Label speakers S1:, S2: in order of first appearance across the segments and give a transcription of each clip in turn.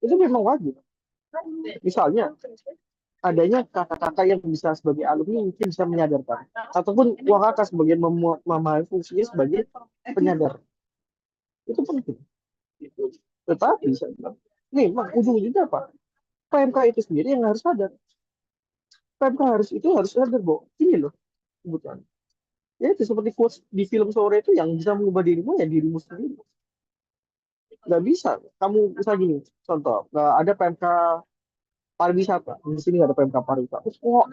S1: itu memang wajib. Misalnya adanya kakak-kakak yang bisa sebagai alumni mungkin bisa menyadarkan, ataupun uang kakak sebagai memahami fungsinya sebagai penyadar, itu penting. Tetapi saya bilang, nih mak ujung-ujungnya apa? PMK itu sendiri yang harus sadar. PMK harus sadar bahwa ini loh kebutuhan. Ya itu seperti quotes di film sore itu, yang bisa mengubah dirimu ya dirimu sendiri. Nggak bisa. Kamu bisa gini, contoh, nggak ada PMK pariwisata. Di sini nggak ada PMK pariwisata. Terus kok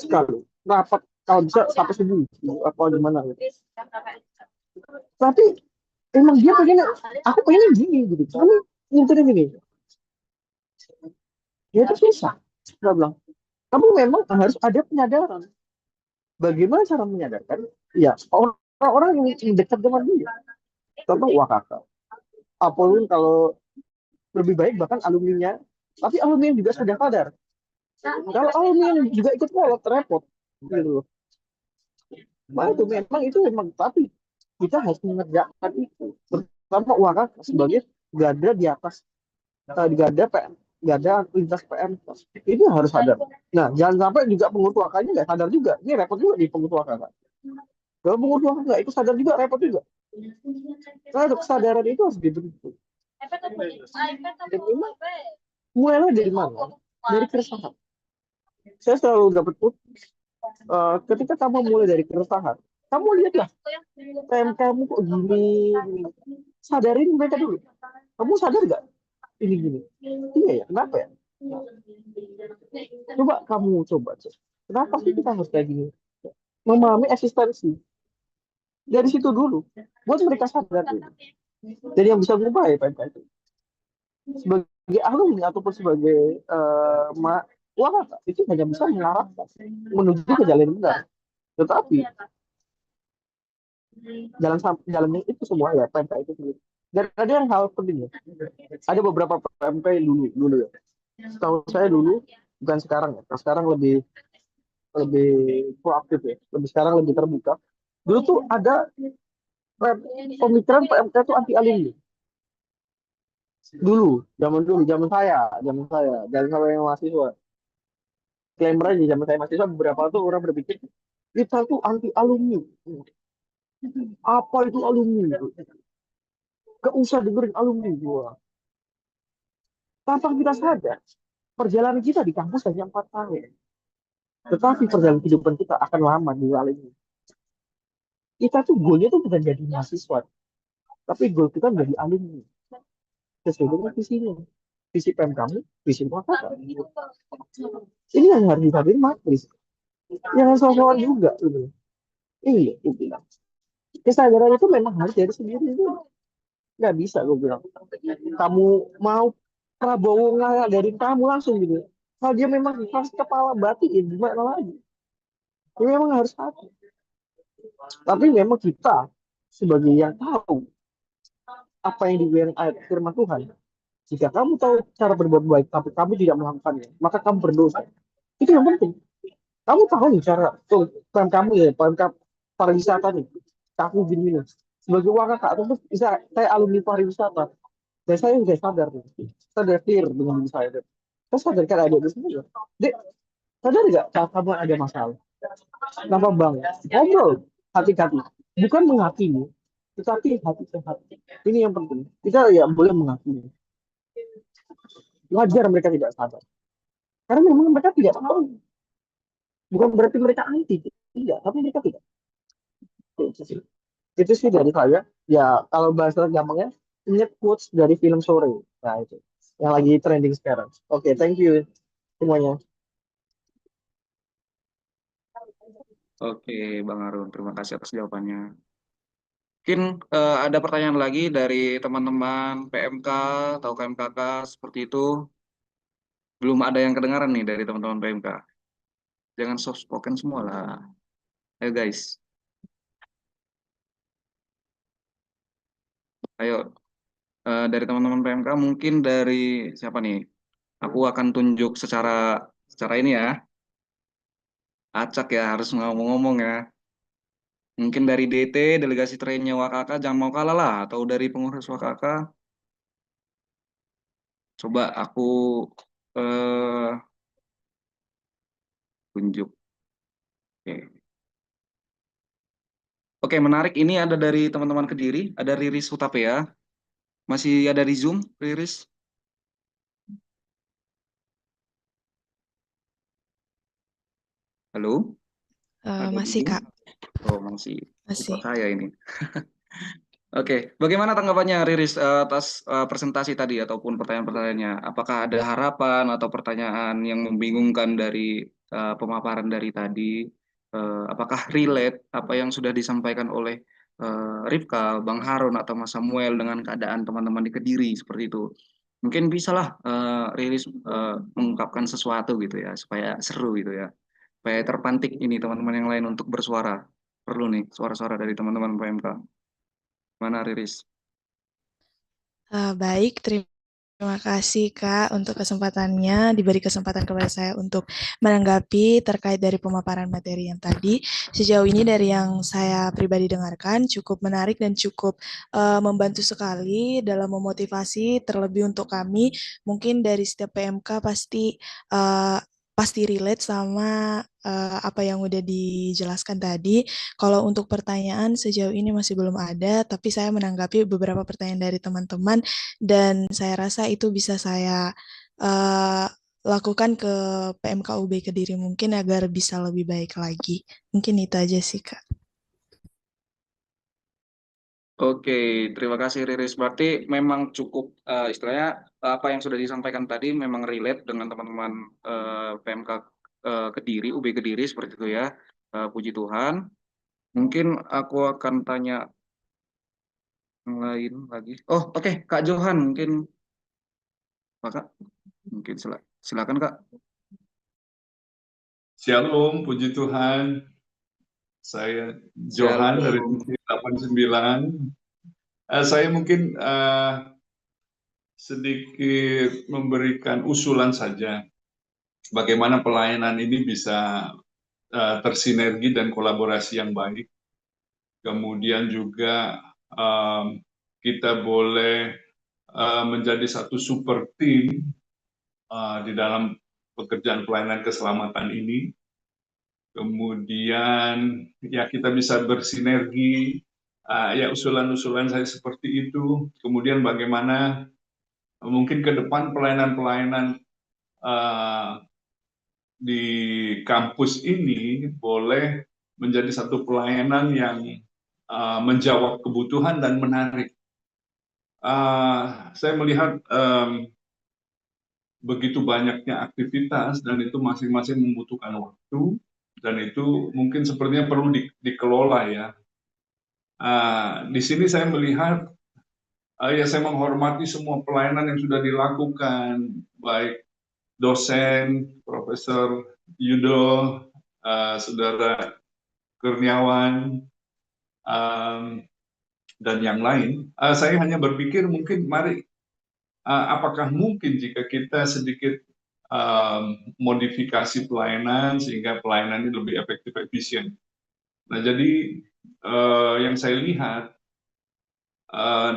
S1: sekali. Rapat kalau bisa sampai subuh apa gimana gitu. Tapi emang dia pengen, aku pengen gini gitu. Kamu ngintirin gini. Ya itu susah. Nggak bilang. Kamu memang harus ada penyadaran. Bagaimana cara menyadarkan? Ya, orang-orang yang dekat dengan dia. Contoh Wakaka. Apapun kalau lebih baik bahkan alumninya, tapi alumni yang juga sudah sadar. Kalau alumni yang juga ikut kolot, repot. Gitu loh. Nah, itu memang, tapi kita harus mengerjakan itu. Pertama Wakaka sebagai garda di atas, garda PM, garda lintas PM. Ini harus sadar. Nah, jangan sampai juga pengurus wakanya nggak sadar juga. Ini repot juga di pengurus wakanya. Kalau pengurus wakanya nggak ikut sadar juga, repot juga. Nah, kesadaran itu harus dibentuk. Dan memang mulailah dari mana? Dari keresahan. Saya selalu dapat ketika kamu mulai dari keresahan, kamu lihatlah PM kamu kok gini, gini. Sadarin mereka dulu. Kamu sadar nggak ini gini? Iya ya, kenapa ya? Coba kamu coba. Kenapa sih kita harus kayak gini? Memahami eksistensi. Dari situ dulu. Buat mereka sadar dulu. Jadi yang bisa mengubah ya PMK itu. Sebagai alumni ataupun sebagai itu hanya bisa mengarahkan menuju ke jalan benar. Tetapi jalannya itu semua ya PMK itu sendiri. Dan ada yang hal penting ya. Ada beberapa PMK yang dulu ya. Setahu saya dulu, bukan sekarang ya. Sekarang lebih lebih proaktif ya. Sekarang lebih terbuka. Dulu tuh ada pemikiran PMK itu anti alumni. Dulu, zaman saya yang mahasiswa. Disclaimer aja, zaman saya mahasiswa beberapa tuh orang berpikir kita tuh anti alumni. Apa itu alumni? Gak usah dengerin alumni gua. Tanpa kita sadar, perjalanan kita di kampus hanya 4 tahun. Tetapi perjalanan kehidupan kita akan lama di alumni. Kita tuh goalnya tuh bukan jadi mahasiswa, tapi goal kita menjadi alumni. Sesuai dengan visinya. Visi PM kamu, visi apa? Ini yang harus disadari matris. Jangan soal juga. Gitu. Iya, gue bilang. Kesadaran itu memang harus dari sendiri. Nggak bisa, gue bilang. Kamu mau Prabowo ngadarin kamu langsung gitu. Kalau dia memang harus kepala batin, gimana lagi? Dia memang harus hati. Tapi memang kita sebagai yang tahu apa yang dibilang ayat firman Tuhan. Jika kamu tahu cara berbuat baik, tapi kamu tidak melakukannya, maka kamu berdosa. Itu yang penting. Kamu tahu nih cara tuh plan kamu ya, plan pariwisata nih. Aku gini nih. Sebagai warga kak, terus bisa saya alumni pariwisata. Dan saya sudah sadar nih. Saya sudah clear dengan diri saya. Saya sadar kan ada di sini ya. Dek, sadar nggak kalau kamu ada masalah? Kenapa bang? Ngobrol hati-hati. Bukan menghakimi, tetapi hati ke hati. Ini yang penting. Kita ya boleh menghakimi. Wajar mereka tidak sadar. Karena memang mereka tidak tahu. Bukan berarti mereka anti. Tidak, tapi mereka tidak. Itu sih dari saya. Ya, kalau bahasa gampangnya, ingat quotes dari film Sore. Nah, itu. Yang lagi trending sekarang. Oke, thank you semuanya.
S2: Oke, Bang Arun, terima kasih atas jawabannya. Mungkin ada pertanyaan lagi dari teman-teman PMK atau KMKK seperti itu. Belum ada yang kedengaran nih dari teman-teman PMK. Jangan soft spoken semua lah. Ayo guys, ayo dari teman-teman PMK mungkin dari siapa nih? Aku akan tunjuk secara secara ini ya. Acak ya, harus ngomong-ngomong ya. Mungkin dari DT, delegasi trainnya Wakaka, jangan mau kalah lah. Atau dari pengurus Wakaka, Coba aku eh, tunjuk. Oke. Oke, menarik. Ini ada dari teman-teman Kediri, ada Riris Hutapea. Masih ada di Zoom, Riris? Halo? Ada di
S3: Masih
S2: Zoom?
S3: Kak,
S2: Oh, masih. Lupa
S3: masih.
S2: saya ini. Oke, bagaimana tanggapannya Riris atas presentasi tadi ataupun pertanyaan-pertanyaannya? Apakah ada harapan atau pertanyaan yang membingungkan dari pemaparan dari tadi? Apakah relate apa yang sudah disampaikan oleh Rifka, Bang Harun atau Mas Samuel dengan keadaan teman-teman di Kediri seperti itu? Mungkin bisalah Riris mengungkapkan sesuatu gitu ya, supaya seru gitu ya, supaya terpantik ini teman-teman yang lain untuk bersuara. Perlu nih suara-suara dari teman-teman PMK. Mana Riris?
S3: Baik, terima kasih Kak untuk kesempatannya, diberi kesempatan kepada saya untuk menanggapi terkait dari pemaparan materi yang tadi. Sejauh ini dari yang saya pribadi dengarkan cukup menarik dan cukup membantu sekali dalam memotivasi terlebih untuk kami. Mungkin dari setiap PMK uh, pasti relate sama apa yang udah dijelaskan tadi. Kalau untuk pertanyaan sejauh ini masih belum ada, tapi saya menanggapi beberapa pertanyaan dari teman-teman dan saya rasa itu bisa saya uh, lakukan ke PMKUB Kediri mungkin agar bisa lebih baik lagi. Mungkin itu aja sih, Kak.
S2: Oke, terima kasih Riris. Berarti memang cukup istilahnya apa yang sudah disampaikan tadi memang relate dengan teman-teman PMK Kediri, UB Kediri seperti itu ya. Puji Tuhan. Mungkin aku akan tanya yang lain lagi. Oh, oke, Kak Johan mungkin Pak Kak. Mungkin silakan Kak.
S4: Shalom, puji Tuhan. Saya Johan dari
S2: Shalom.
S4: TV 89. Saya mungkin sedikit memberikan usulan saja bagaimana pelayanan ini bisa tersinergi dan kolaborasi yang baik. Kemudian juga kita boleh menjadi satu super tim di dalam pekerjaan pelayanan keselamatan ini. Kemudian ya kita bisa bersinergi, ya usulan-usulan saya seperti itu. Kemudian bagaimana mungkin ke depan pelayanan-pelayanan di kampus ini boleh menjadi satu pelayanan yang menjawab kebutuhan dan menarik. Saya melihat begitu banyaknya aktivitas dan itu masing-masing membutuhkan waktu dan itu mungkin sepertinya perlu dikelola ya. Di sini saya melihat, ya saya menghormati semua pelayanan yang sudah dilakukan, baik dosen, Profesor Yudo, Saudara Kurniawan, dan yang lain. Saya hanya berpikir mungkin mari, apakah mungkin jika kita sedikit modifikasi pelayanan sehingga pelayanan ini lebih efektif efisien. Nah jadi yang saya lihat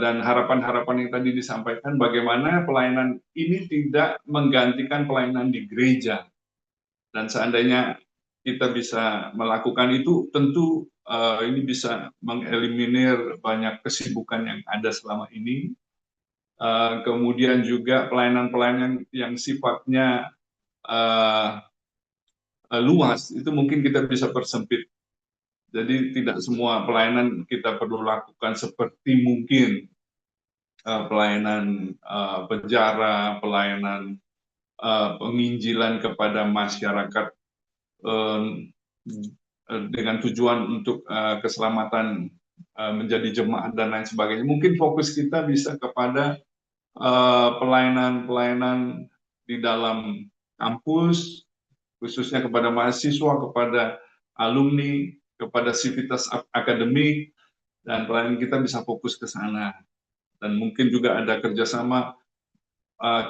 S4: dan harapan-harapan yang tadi disampaikan bagaimana pelayanan ini tidak menggantikan pelayanan di gereja dan seandainya kita bisa melakukan itu tentu ini bisa mengeliminir banyak kesibukan yang ada selama ini. Kemudian juga pelayanan-pelayanan yang sifatnya luas itu mungkin kita bisa persempit. Jadi tidak semua pelayanan kita perlu lakukan seperti mungkin pelayanan penjara, pelayanan penginjilan kepada masyarakat dengan tujuan untuk keselamatan menjadi jemaat dan lain sebagainya. Mungkin fokus kita bisa kepada pelayanan-pelayanan di dalam kampus, khususnya kepada mahasiswa, kepada alumni, kepada sivitas akademik, dan pelayanan kita bisa fokus ke sana. Dan mungkin juga ada kerjasama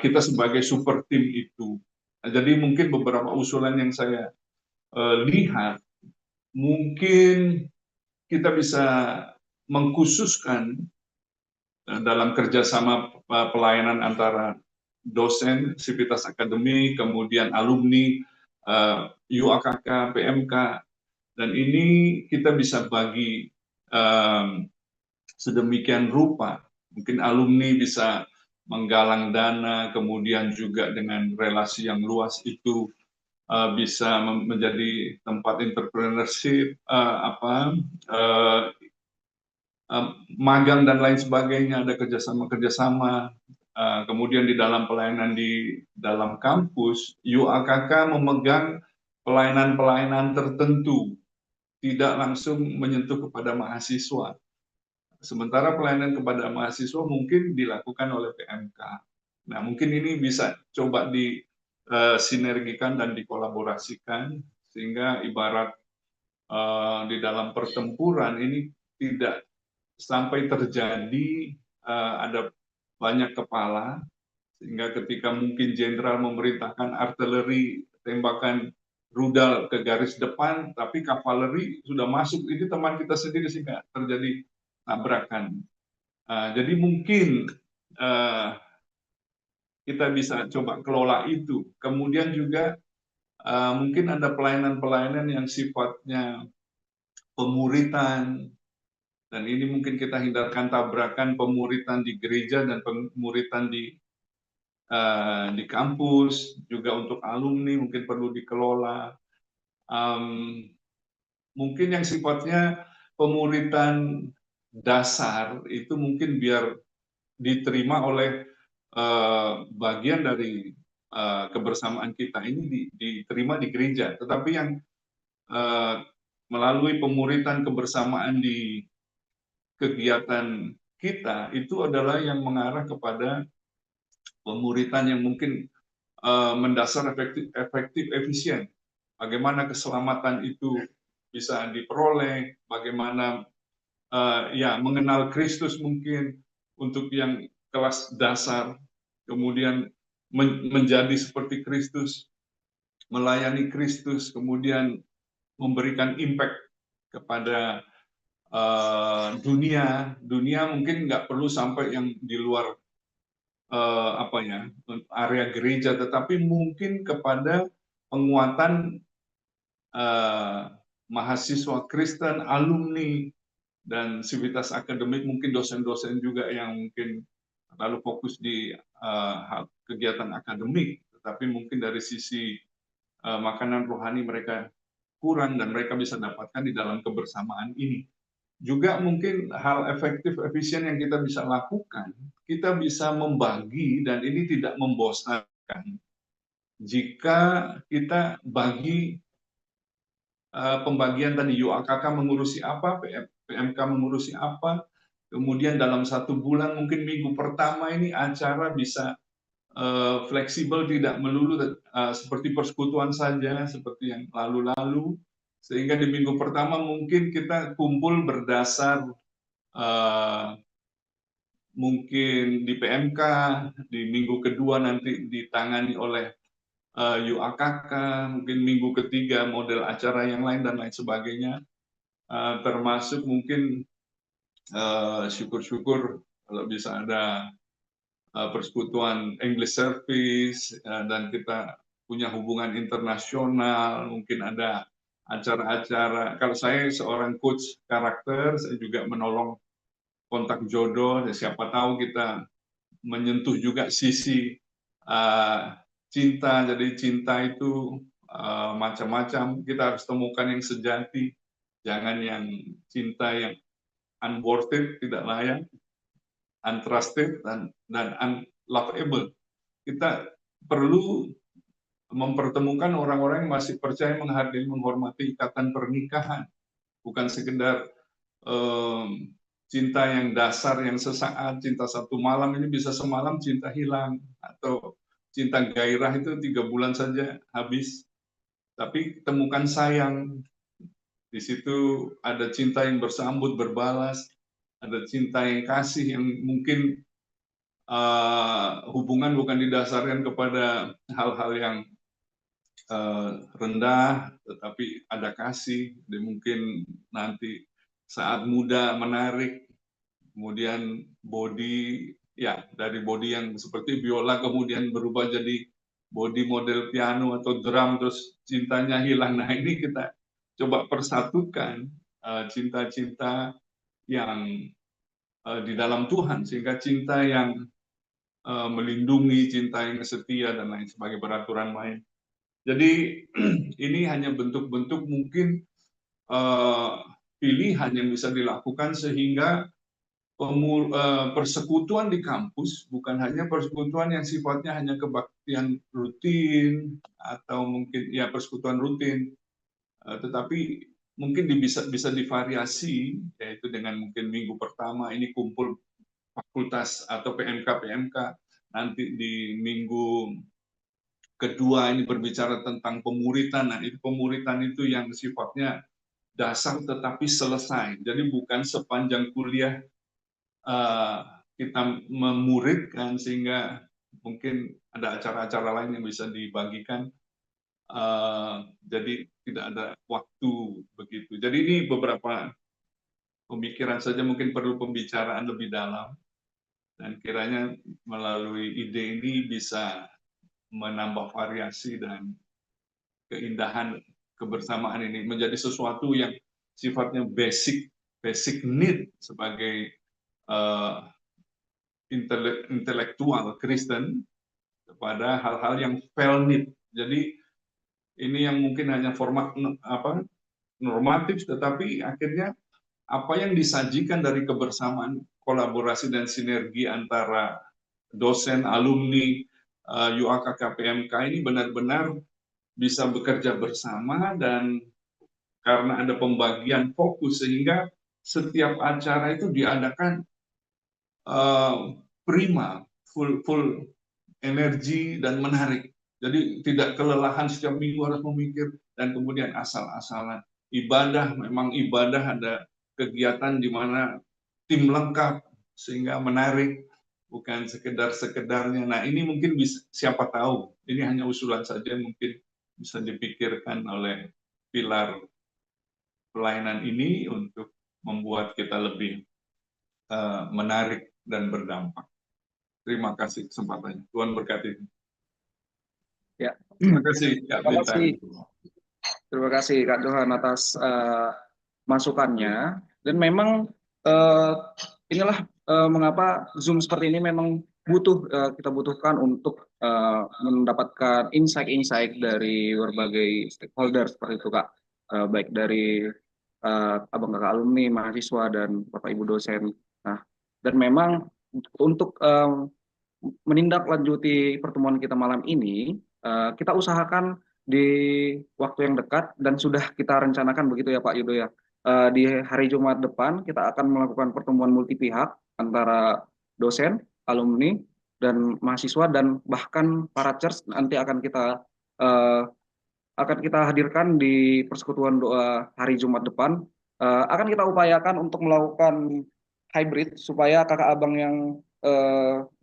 S4: kita sebagai super tim itu. Jadi mungkin beberapa usulan yang saya lihat, mungkin kita bisa mengkhususkan dalam kerjasama pelayanan antara dosen, sivitas akademik, kemudian alumni, UAKK, PMK, dan ini kita bisa bagi sedemikian rupa. Mungkin alumni bisa menggalang dana, kemudian juga dengan relasi yang luas itu bisa menjadi tempat entrepreneurship, magang dan lain sebagainya, ada kerjasama-kerjasama. Kemudian di dalam pelayanan di dalam kampus, UAKK memegang pelayanan-pelayanan tertentu, tidak langsung menyentuh kepada mahasiswa. Sementara pelayanan kepada mahasiswa mungkin dilakukan oleh PMK. Nah, mungkin ini bisa coba disinergikan dan dikolaborasikan, sehingga ibarat di dalam pertempuran ini tidak sampai terjadi ada banyak kepala, sehingga ketika mungkin jenderal memerintahkan artileri tembakan rudal ke garis depan, tapi kavaleri sudah masuk, ini teman kita sendiri sehingga terjadi tabrakan. Jadi mungkin kita bisa coba kelola itu. Kemudian juga mungkin ada pelayanan-pelayanan yang sifatnya pemuritan, dan ini mungkin kita hindarkan tabrakan pemuritan di gereja dan pemuritan di kampus, juga untuk alumni mungkin perlu dikelola. Mungkin yang sifatnya pemuritan dasar itu mungkin biar diterima oleh bagian dari kebersamaan kita ini diterima di gereja, tetapi yang melalui pemuritan kebersamaan di kegiatan kita itu adalah yang mengarah kepada pemuritan yang mungkin mendasar efektif, efisien. Bagaimana keselamatan itu bisa diperoleh, bagaimana mengenal Kristus mungkin untuk yang kelas dasar, kemudian menjadi seperti Kristus, melayani Kristus, kemudian memberikan impact kepada dunia mungkin nggak perlu sampai yang di luar area gereja, tetapi mungkin kepada penguatan mahasiswa Kristen, alumni, dan sivitas akademik, mungkin dosen-dosen juga yang mungkin terlalu fokus di kegiatan akademik, tetapi mungkin dari sisi makanan rohani mereka kurang dan mereka bisa dapatkan di dalam kebersamaan ini. Juga mungkin hal efektif, efisien yang kita bisa lakukan, kita bisa membagi, dan ini tidak membosankan. Jika kita bagi pembagian tadi, UAKK mengurusi apa, PMK mengurusi apa, kemudian dalam 1 bulan mungkin minggu pertama ini acara bisa fleksibel, tidak melulu seperti persekutuan saja, seperti yang lalu-lalu, sehingga di minggu pertama mungkin kita kumpul berdasar mungkin di PMK, di minggu kedua nanti ditangani oleh UAKK, mungkin minggu ketiga model acara yang lain dan lain sebagainya, termasuk mungkin syukur-syukur kalau bisa ada persekutuan English Service, dan kita punya hubungan internasional, mungkin ada acara-acara. Kalau saya seorang coach karakter, saya juga menolong kontak jodoh, siapa tahu kita menyentuh juga sisi cinta. Jadi cinta itu macam-macam, kita harus temukan yang sejati, jangan yang cinta yang unworthy, tidak layak, untrusted, dan unlovable. Kita perlu mempertemukan orang-orang yang masih percaya, menghargai, menghormati ikatan pernikahan, bukan sekedar cinta yang dasar, yang sesaat, cinta 1 malam, ini bisa semalam cinta hilang, atau cinta gairah itu 3 bulan saja habis. Tapi temukan sayang, di situ ada cinta yang bersambut, berbalas, ada cinta yang kasih, yang mungkin hubungan bukan didasarkan kepada hal-hal yang rendah, tetapi ada kasih. Jadi mungkin nanti saat muda menarik, kemudian body ya dari body yang seperti biola kemudian berubah jadi body model piano atau drum terus cintanya hilang. Nah, ini kita coba persatukan cinta-cinta yang di dalam Tuhan, sehingga cinta yang melindungi, cinta yang setia dan lain sebagai peraturan main. Jadi ini hanya bentuk-bentuk mungkin pilihan yang bisa dilakukan sehingga persekutuan di kampus bukan hanya persekutuan yang sifatnya hanya kebaktian rutin atau mungkin ya persekutuan rutin, tetapi mungkin bisa divariasi, yaitu dengan mungkin minggu pertama ini kumpul fakultas atau PMK, nanti di minggu kedua ini berbicara tentang pemuritan. Nah, itu pemuritan itu yang sifatnya dasar tetapi selesai. Jadi bukan sepanjang kuliah kita memuridkan sehingga mungkin ada acara-acara lain yang bisa dibagikan. Jadi tidak ada waktu begitu. Jadi ini beberapa pemikiran saja, mungkin perlu pembicaraan lebih dalam. Dan kiranya melalui ide ini bisa menambah variasi dan keindahan kebersamaan ini menjadi sesuatu yang sifatnya basic need sebagai intelektual Kristen kepada hal-hal yang felt need. Jadi ini yang mungkin hanya format normatif, tetapi akhirnya apa yang disajikan dari kebersamaan, kolaborasi dan sinergi antara dosen, alumni, UAKK PMK ini benar-benar bisa bekerja bersama, dan karena ada pembagian fokus sehingga setiap acara itu diadakan prima, full energi dan menarik. Jadi tidak kelelahan setiap minggu harus memikir dan kemudian asal-asalan. Ibadah memang ibadah, ada kegiatan di mana tim lengkap sehingga menarik, bukan sekedarnya. Nah, ini mungkin bisa, siapa tahu, ini hanya usulan saja, mungkin bisa dipikirkan oleh pilar pelayanan ini untuk membuat kita lebih menarik dan berdampak. Terima kasih kesempatannya. Tuhan berkati.
S2: Ya.
S4: Terima kasih Kak Bintang.
S2: Terima kasih Kak Johan atas masukannya. Dan memang inilah mengapa Zoom seperti ini memang kita butuhkan untuk mendapatkan insight-insight dari berbagai stakeholder seperti itu Kak, baik dari abang kakak alumni, mahasiswa dan bapak ibu dosen. Nah, dan memang untuk menindaklanjuti pertemuan kita malam ini, kita usahakan di waktu yang dekat dan sudah kita rencanakan begitu ya Pak Yudo ya. Di hari Jumat depan kita akan melakukan pertemuan multi pihak antara dosen, alumni, dan mahasiswa, dan bahkan para church nanti akan kita hadirkan di persekutuan doa hari Jumat depan. Akan kita upayakan untuk melakukan hybrid supaya kakak abang yang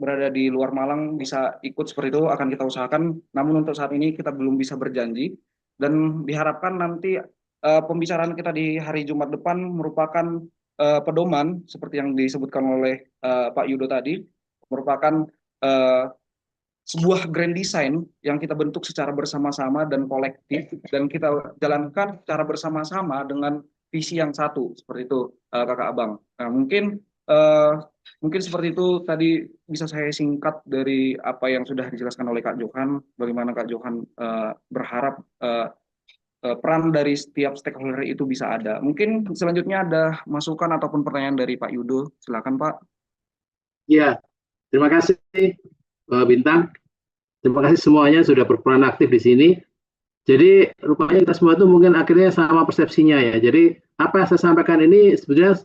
S2: berada di luar Malang bisa ikut seperti itu, akan kita usahakan. Namun untuk saat ini kita belum bisa berjanji, dan diharapkan nanti pembicaraan kita di hari Jumat depan merupakan pedoman seperti yang disebutkan oleh Pak Yudo tadi, merupakan sebuah grand design yang kita bentuk secara bersama-sama dan kolektif, dan kita jalankan secara bersama-sama dengan visi yang satu seperti itu kakak abang. Nah, mungkin seperti itu tadi bisa saya singkat dari apa yang sudah dijelaskan oleh Kak Johan, bagaimana Kak Johan berharap peran dari setiap stakeholder itu bisa ada. Mungkin selanjutnya ada masukan ataupun pertanyaan dari Pak Yudo, silakan Pak.
S5: Ya, terima kasih Bintang. Terima kasih semuanya sudah berperan aktif di sini. Jadi rupanya kita semua itu mungkin akhirnya sama persepsinya ya. Jadi apa yang saya sampaikan ini sebenarnya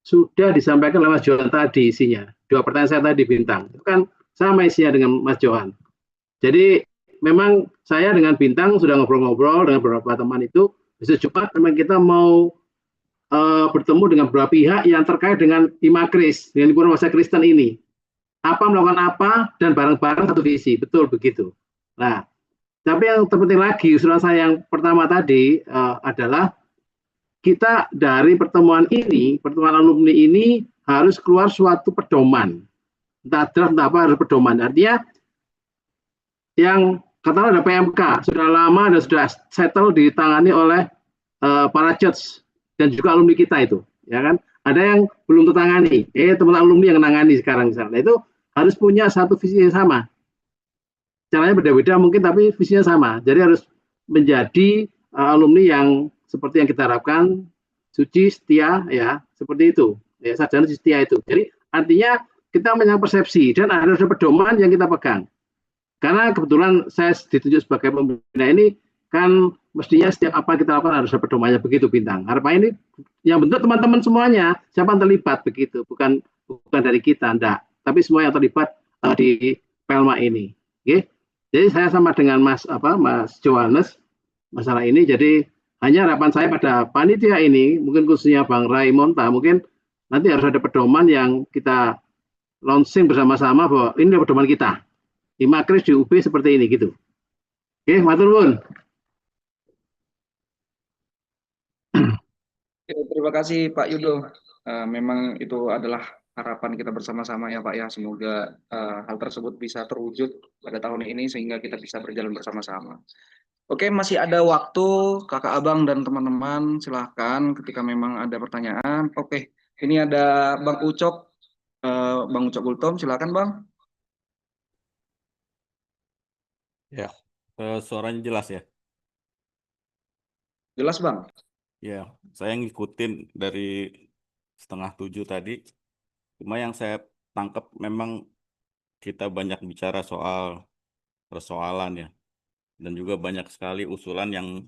S5: sudah disampaikan oleh Mas Johan tadi isinya. 2 pertanyaan saya tadi Bintang, itu kan sama isinya dengan Mas Johan. Jadi memang saya dengan Bintang sudah ngobrol-ngobrol dengan beberapa teman itu. Besok Jumat memang kita mau bertemu dengan beberapa pihak yang terkait dengan Imakris, dengan himpunan masa Kristen ini. Apa melakukan apa dan bareng-bareng satu visi, betul begitu. Nah, tapi yang terpenting lagi usulan saya yang pertama tadi adalah kita dari pertemuan alumni ini harus keluar suatu pedoman. entah draft, entah apa, harus pedoman. Artinya yang katakanlah ada PMK sudah lama dan sudah settle ditangani oleh para judge dan juga alumni kita itu, ya kan? Ada yang belum tertangani, teman alumni yang menangani sekarang misalnya. Itu harus punya satu visi yang sama. Caranya beda-beda mungkin, tapi visinya sama. Jadi harus menjadi alumni yang seperti yang kita harapkan, suci, setia, ya, seperti itu. Ya, sarjana setia itu. Jadi artinya kita punya persepsi dan ada pedoman yang kita pegang. Karena kebetulan saya ditunjuk sebagai pembina ini, kan mestinya setiap apa kita lakukan harus ada pedomannya, begitu Bintang. Harapannya ini yang bentuk teman-teman semuanya, siapa yang terlibat begitu, bukan dari kita, enggak. Tapi semua yang terlibat di Pelma ini. Oke. Jadi saya sama dengan Mas Johannes masalah ini. Jadi hanya harapan saya pada panitia ini, mungkin khususnya Bang Ray Monta, mungkin nanti harus ada pedoman yang kita launching bersama-sama bahwa ini adalah pedoman kita. Di Makris di UB seperti ini gitu. Oke, matur nuwun.
S2: Terima kasih Pak Yudo. Memang itu adalah harapan kita bersama-sama ya Pak ya. Semoga hal tersebut bisa terwujud pada tahun ini sehingga kita bisa berjalan bersama-sama. Oke, masih ada waktu kakak abang dan teman-teman, silahkan ketika memang ada pertanyaan. Oke, ini ada Bang Ucok, Bang Ucok Gultom, silahkan Bang.
S6: Ya, suaranya jelas ya.
S2: Jelas Bang.
S6: Ya, saya ngikutin dari 6:30 tadi. Cuma yang saya tangkap memang kita banyak bicara soal persoalan ya. Dan juga banyak sekali usulan yang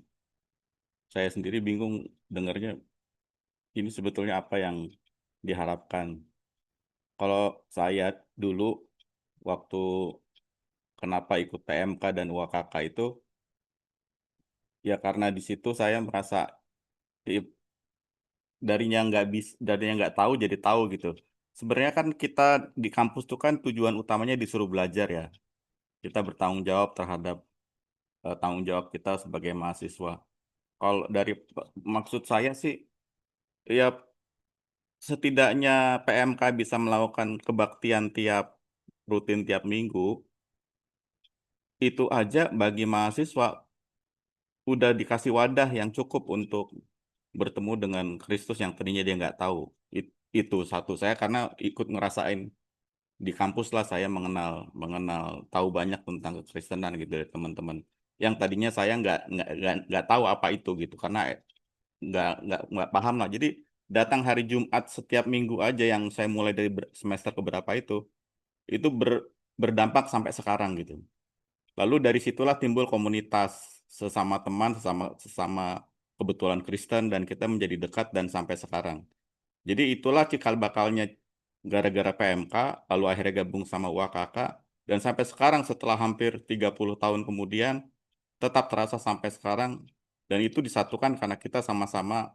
S6: saya sendiri bingung dengarnya ini sebetulnya apa yang diharapkan. Kalau saya dulu waktu kenapa ikut PMK dan UAKK itu, ya karena di situ saya merasa darinya nggak tahu jadi tahu gitu. Sebenarnya kan kita di kampus tuh kan tujuan utamanya disuruh belajar ya. Kita bertanggung jawab terhadap tanggung jawab kita sebagai mahasiswa. Kalau dari maksud saya sih, ya setidaknya PMK bisa melakukan kebaktian rutin tiap minggu, itu aja bagi mahasiswa udah dikasih wadah yang cukup untuk bertemu dengan Kristus yang tadinya dia nggak tahu. Itu satu, saya karena ikut ngerasain di kampus lah saya mengenal tahu banyak tentang kekristenan gitu dari teman-teman yang tadinya saya nggak tahu apa itu gitu karena nggak paham lah. Jadi datang hari Jumat setiap minggu aja yang saya mulai dari semester keberapa itu berdampak sampai sekarang gitu. Lalu dari situlah timbul komunitas sesama teman, sesama kebetulan Kristen, dan kita menjadi dekat dan sampai sekarang. Jadi itulah cikal bakalnya gara-gara PMK, lalu akhirnya gabung sama UAKK, dan sampai sekarang setelah hampir 30 tahun kemudian, tetap terasa sampai sekarang, dan itu disatukan karena kita sama-sama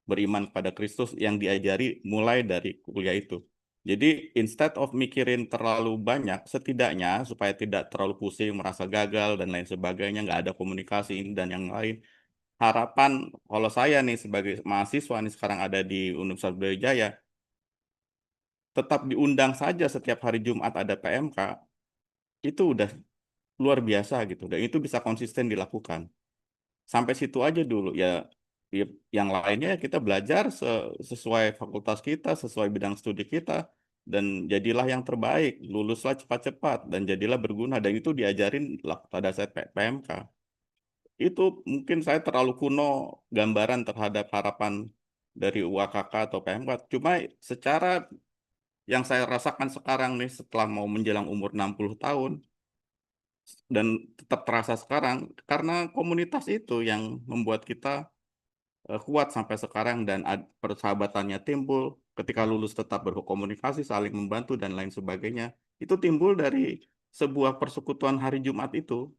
S6: beriman kepada Kristus yang diajari mulai dari kuliah itu. Jadi instead of mikirin terlalu banyak, setidaknya supaya tidak terlalu pusing, merasa gagal, dan lain sebagainya, nggak ada komunikasi ini dan yang lain. Harapan kalau saya nih sebagai mahasiswa nih sekarang ada di Universitas Brawijaya, tetap diundang saja setiap hari Jumat ada PMK, itu udah luar biasa gitu. Dan itu bisa konsisten dilakukan. Sampai situ aja dulu ya. Yang lainnya kita belajar sesuai fakultas kita, sesuai bidang studi kita, dan jadilah yang terbaik, luluslah cepat-cepat, dan jadilah berguna. Dan itu diajarin pada saat PMK. Itu mungkin saya terlalu kuno gambaran terhadap harapan dari UAKK atau PMK. Cuma secara yang saya rasakan sekarang nih setelah mau menjelang umur 60 tahun, dan tetap terasa sekarang, karena komunitas itu yang membuat kita kuat sampai sekarang dan persahabatannya timbul ketika lulus tetap berkomunikasi, saling membantu dan lain sebagainya. Itu timbul dari sebuah persekutuan hari Jumat itu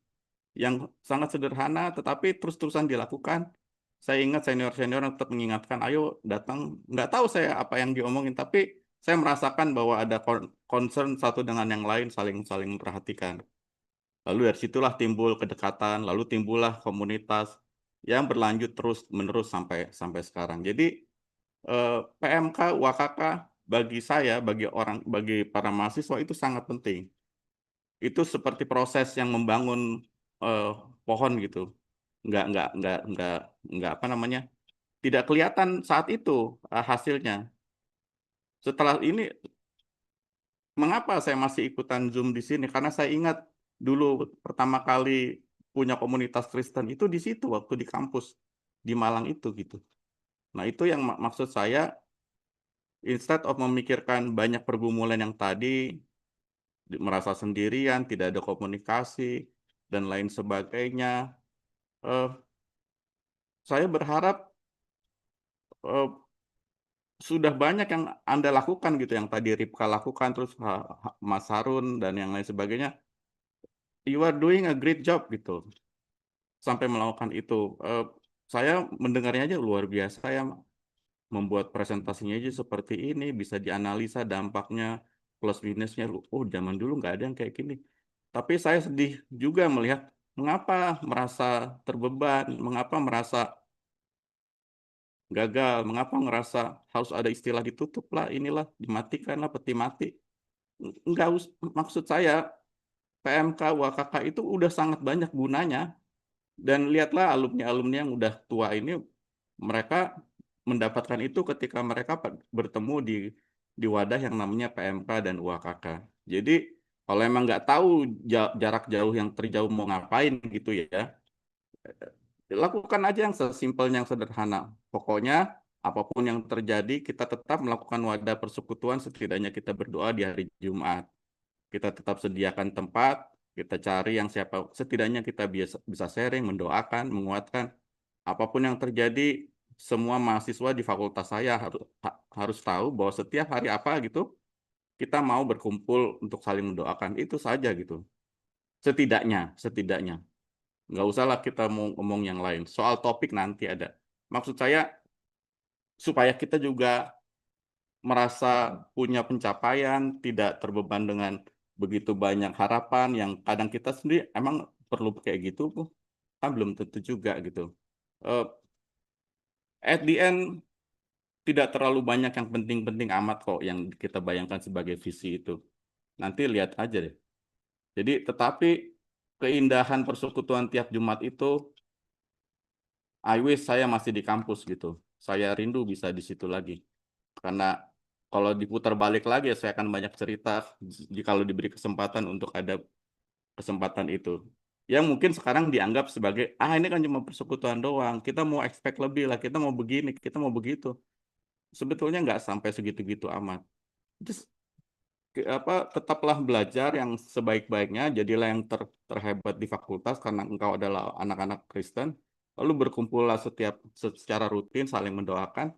S6: yang sangat sederhana tetapi terus-terusan dilakukan. Saya ingat senior-senior yang tetap mengingatkan, ayo datang. Nggak tahu saya apa yang diomongin, tapi saya merasakan bahwa ada concern satu dengan yang lain, saling memperhatikan. Lalu dari situlah timbul kedekatan, lalu timbullah komunitas yang berlanjut terus-menerus sampai sekarang. Jadi PMK, UAKK bagi saya, bagi para mahasiswa itu sangat penting. Itu seperti proses yang membangun pohon gitu. Nggak apa namanya, tidak kelihatan saat itu hasilnya. Setelah ini, mengapa saya masih ikutan Zoom di sini? Karena saya ingat dulu pertama kali punya komunitas Kristen itu di situ waktu di kampus di Malang itu gitu. Nah, itu yang maksud saya, instead of memikirkan banyak pergumulan yang tadi, merasa sendirian, tidak ada komunikasi dan lain sebagainya, eh, saya berharap sudah banyak yang Anda lakukan gitu, yang tadi Ripka lakukan, terus Mas Harun dan yang lain sebagainya. You are doing a great job gitu, sampai melakukan itu. Saya mendengarnya aja luar biasa ya, membuat presentasinya aja seperti ini, bisa dianalisa dampaknya, plus minusnya. Oh, zaman dulu nggak ada yang kayak gini. Tapi saya sedih juga melihat mengapa merasa terbeban, mengapa merasa gagal, mengapa ngerasa harus ada istilah ditutup lah, inilah, dimatikan lah, peti mati. Enggak, maksud saya PMK, WKK itu udah sangat banyak gunanya. Dan lihatlah alumni-alumni yang udah tua ini, mereka mendapatkan itu ketika mereka bertemu di wadah yang namanya PMK dan WKK. Jadi kalau emang nggak tahu jarak jauh yang terjauh mau ngapain gitu ya, lakukan aja yang sesimpel, yang sederhana. Pokoknya apapun yang terjadi, kita tetap melakukan wadah persekutuan, setidaknya kita berdoa di hari Jumat. Kita tetap sediakan tempat, kita cari yang siapa, setidaknya kita bisa sharing, mendoakan, menguatkan. Apapun yang terjadi, semua mahasiswa di fakultas saya harus tahu bahwa setiap hari apa gitu, kita mau berkumpul untuk saling mendoakan. Itu saja gitu. Setidaknya. Nggak usahlah kita mau ngomong yang lain. Soal topik nanti ada. Maksud saya, supaya kita juga merasa punya pencapaian, tidak terbeban dengan begitu banyak harapan yang kadang kita sendiri emang perlu kayak gitu, kan belum tentu juga gitu. At the end, tidak terlalu banyak yang penting-penting amat kok yang kita bayangkan sebagai visi itu. Nanti lihat aja deh. Jadi, tetapi keindahan persekutuan tiap Jumat itu, I wish saya masih di kampus gitu. Saya rindu bisa di situ lagi. Karena kalau diputar balik lagi, saya akan banyak cerita kalau diberi kesempatan untuk ada kesempatan itu. Yang mungkin sekarang dianggap sebagai, ini kan cuma persekutuan doang. Kita mau expect lebih lah, kita mau begini, kita mau begitu. Sebetulnya nggak sampai segitu-gitu amat. Just, tetaplah belajar yang sebaik-baiknya, jadilah yang terhebat di fakultas karena engkau adalah anak-anak Kristen, lalu berkumpullah secara rutin, saling mendoakan.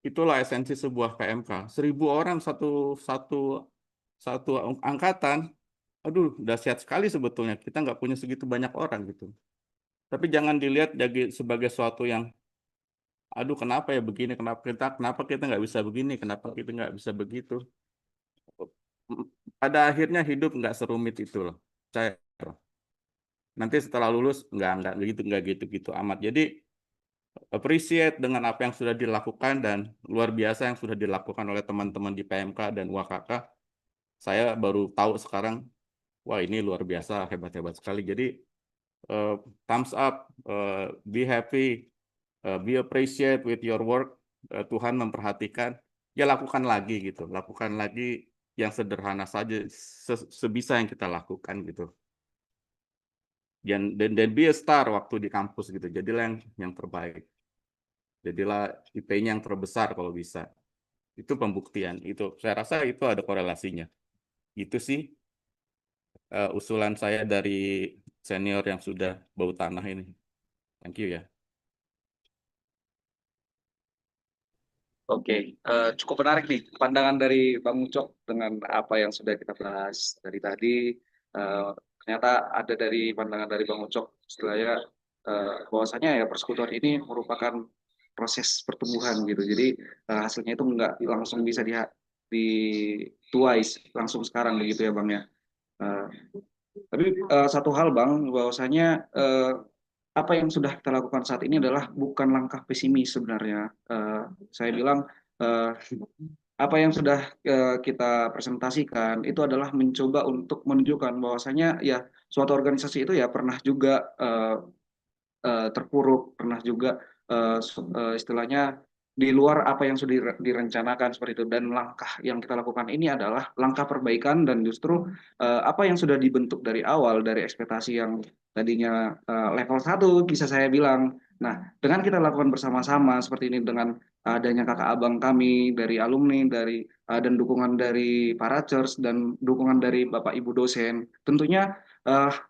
S6: Itulah esensi sebuah PMK. 1.000 orang satu angkatan, aduh, dahsyat sekali sebetulnya. Kita nggak punya segitu banyak orang gitu. Tapi jangan dilihat sebagai suatu yang, aduh, kenapa ya begini, kenapa kita nggak bisa begini, kenapa kita nggak bisa begitu. Pada akhirnya hidup nggak serumit itu loh. Saya nanti setelah lulus nggak gitu amat. Jadi appreciate dengan apa yang sudah dilakukan dan luar biasa yang sudah dilakukan oleh teman-teman di PMK dan WKK. Saya baru tahu sekarang, wah ini luar biasa, hebat-hebat sekali. Jadi thumbs up, be happy, be appreciate with your work. Tuhan memperhatikan, ya lakukan lagi gitu, lakukan lagi yang sederhana saja, sebisa yang kita lakukan gitu. Dan be a star waktu di kampus gitu, jadilah yang terbaik. Jadilah IP-nya yang terbesar kalau bisa. Itu pembuktian. Itu saya rasa itu ada korelasinya. Itu sih usulan saya dari senior yang sudah bau tanah ini. Thank you ya.
S2: Oke, cukup menarik nih pandangan dari Bang Ucok dengan apa yang sudah kita bahas dari tadi. Ternyata ada dari pandangan dari Bang Ucok istilahnya bahwasanya ya persekutuan ini merupakan proses pertumbuhan gitu. Jadi hasilnya itu nggak langsung bisa dituai langsung sekarang begitu ya Bang ya. Tapi satu hal Bang, bahwasanya apa yang sudah kita lakukan saat ini adalah bukan langkah pesimis sebenarnya. Saya bilang apa yang sudah kita presentasikan itu adalah mencoba untuk menunjukkan bahwasanya ya suatu organisasi itu ya pernah juga terpuruk, pernah juga istilahnya di luar apa yang sudah direncanakan seperti itu. Dan langkah yang kita lakukan ini adalah langkah perbaikan dan justru apa yang sudah dibentuk dari awal dari ekspektasi yang tadinya level 1 bisa saya bilang. Nah, dengan kita lakukan bersama-sama seperti ini dengan adanya kakak abang kami dari alumni dari dan dukungan dari para church dan dukungan dari Bapak Ibu dosen, tentunya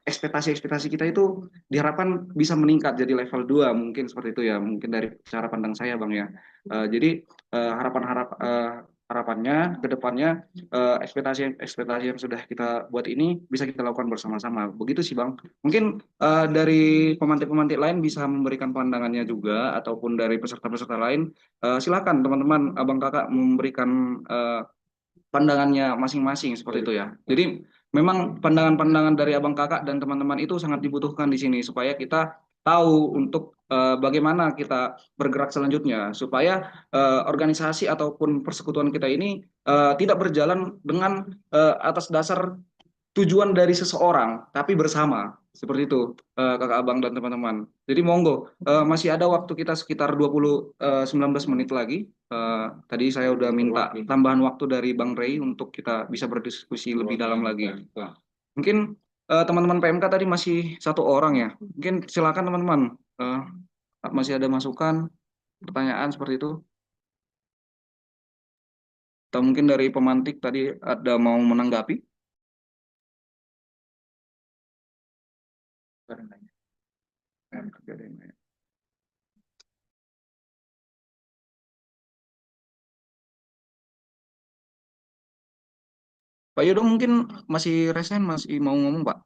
S2: ekspektasi-ekspektasi kita itu diharapkan bisa meningkat jadi level 2 mungkin seperti itu ya mungkin dari cara pandang saya Bang ya. Jadi harapannya ke depannya ekspektasi yang sudah kita buat ini bisa kita lakukan bersama-sama. Begitu sih Bang. Mungkin dari pemantik-pemantik lain bisa memberikan pandangannya juga ataupun dari peserta-peserta lain silakan teman-teman abang kakak memberikan pandangannya masing-masing seperti itu ya. Jadi memang pandangan-pandangan dari abang kakak dan teman-teman itu sangat dibutuhkan di sini supaya kita tahu untuk bagaimana kita bergerak selanjutnya supaya organisasi ataupun persekutuan kita ini tidak berjalan dengan atas dasar tujuan dari seseorang, tapi bersama. Seperti itu, kakak abang dan teman-teman. Jadi monggo, masih ada waktu kita sekitar 19 menit lagi. Tadi saya udah minta tambahan waktu dari Bang Rey untuk kita bisa berdiskusi lebih dalam lagi. Mungkin teman-teman PMK tadi masih 1 orang ya. Mungkin silakan teman-teman, masih ada masukan, pertanyaan seperti itu. Atau mungkin dari pemantik tadi ada mau menanggapi? Pak Yodo mungkin masih resen, masih mau ngomong Pak?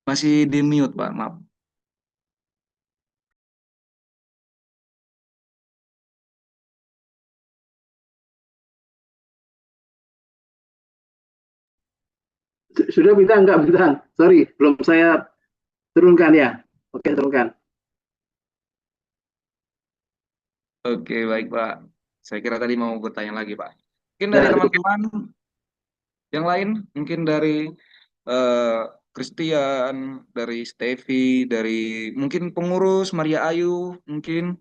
S2: Masih di mute Pak, maaf.
S5: Sudah Bintang, enggak Bintang? Sorry, belum saya turunkan ya. Oke, turunkan.
S2: Oke, baik Pak. Saya kira tadi mau bertanya lagi Pak. Mungkin dari teman-teman yang lain, mungkin dari Christian, dari Stevi, dari mungkin pengurus Maria Ayu, mungkin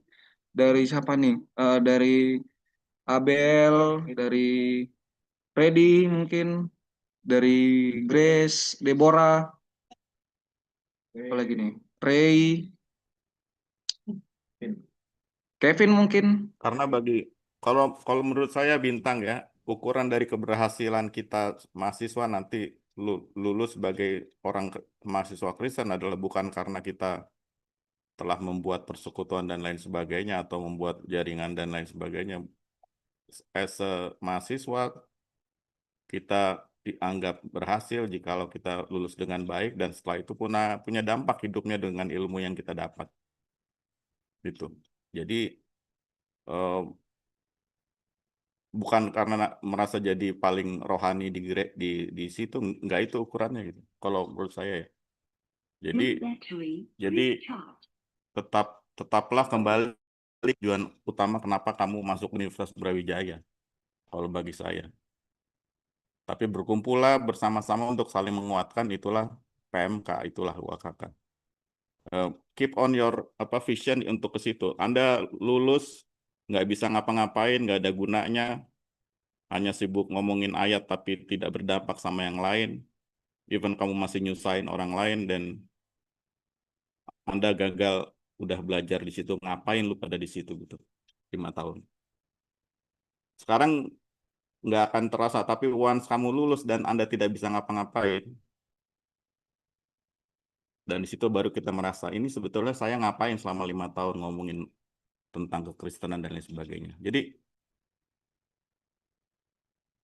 S2: dari siapa nih? Dari Abel, dari Freddy, mungkin dari Grace, Deborah, apa lagi nih? Ray, Kevin mungkin.
S6: Karena kalau menurut saya Bintang ya, ukuran dari keberhasilan kita mahasiswa nanti lulus sebagai mahasiswa Kristen adalah bukan karena kita telah membuat persekutuan dan lain sebagainya atau membuat jaringan dan lain sebagainya. As a mahasiswa kita dianggap berhasil jikalau kita lulus dengan baik dan setelah itu punya dampak hidupnya dengan ilmu yang kita dapat. Gitu. Jadi bukan karena merasa jadi paling rohani di situ, enggak itu ukurannya gitu. Kalau menurut saya ya. Jadi tetaplah kembali tujuan utama kenapa kamu masuk Universitas Brawijaya. Kalau bagi saya. Tapi berkumpullah bersama-sama untuk saling menguatkan, itulah PMK, itulah UAKK. Keep on your vision untuk ke situ. Anda lulus nggak bisa ngapa-ngapain, nggak ada gunanya, hanya sibuk ngomongin ayat tapi tidak berdampak sama yang lain. Even kamu masih nyusahin orang lain dan Anda gagal udah belajar di situ, ngapain lu pada di situ gitu 5 tahun. Sekarang nggak akan terasa, tapi once kamu lulus dan Anda tidak bisa ngapa-ngapain, dan di situ baru kita merasa ini sebetulnya saya ngapain selama 5 tahun ngomongin tentang kekristenan dan lain sebagainya. Jadi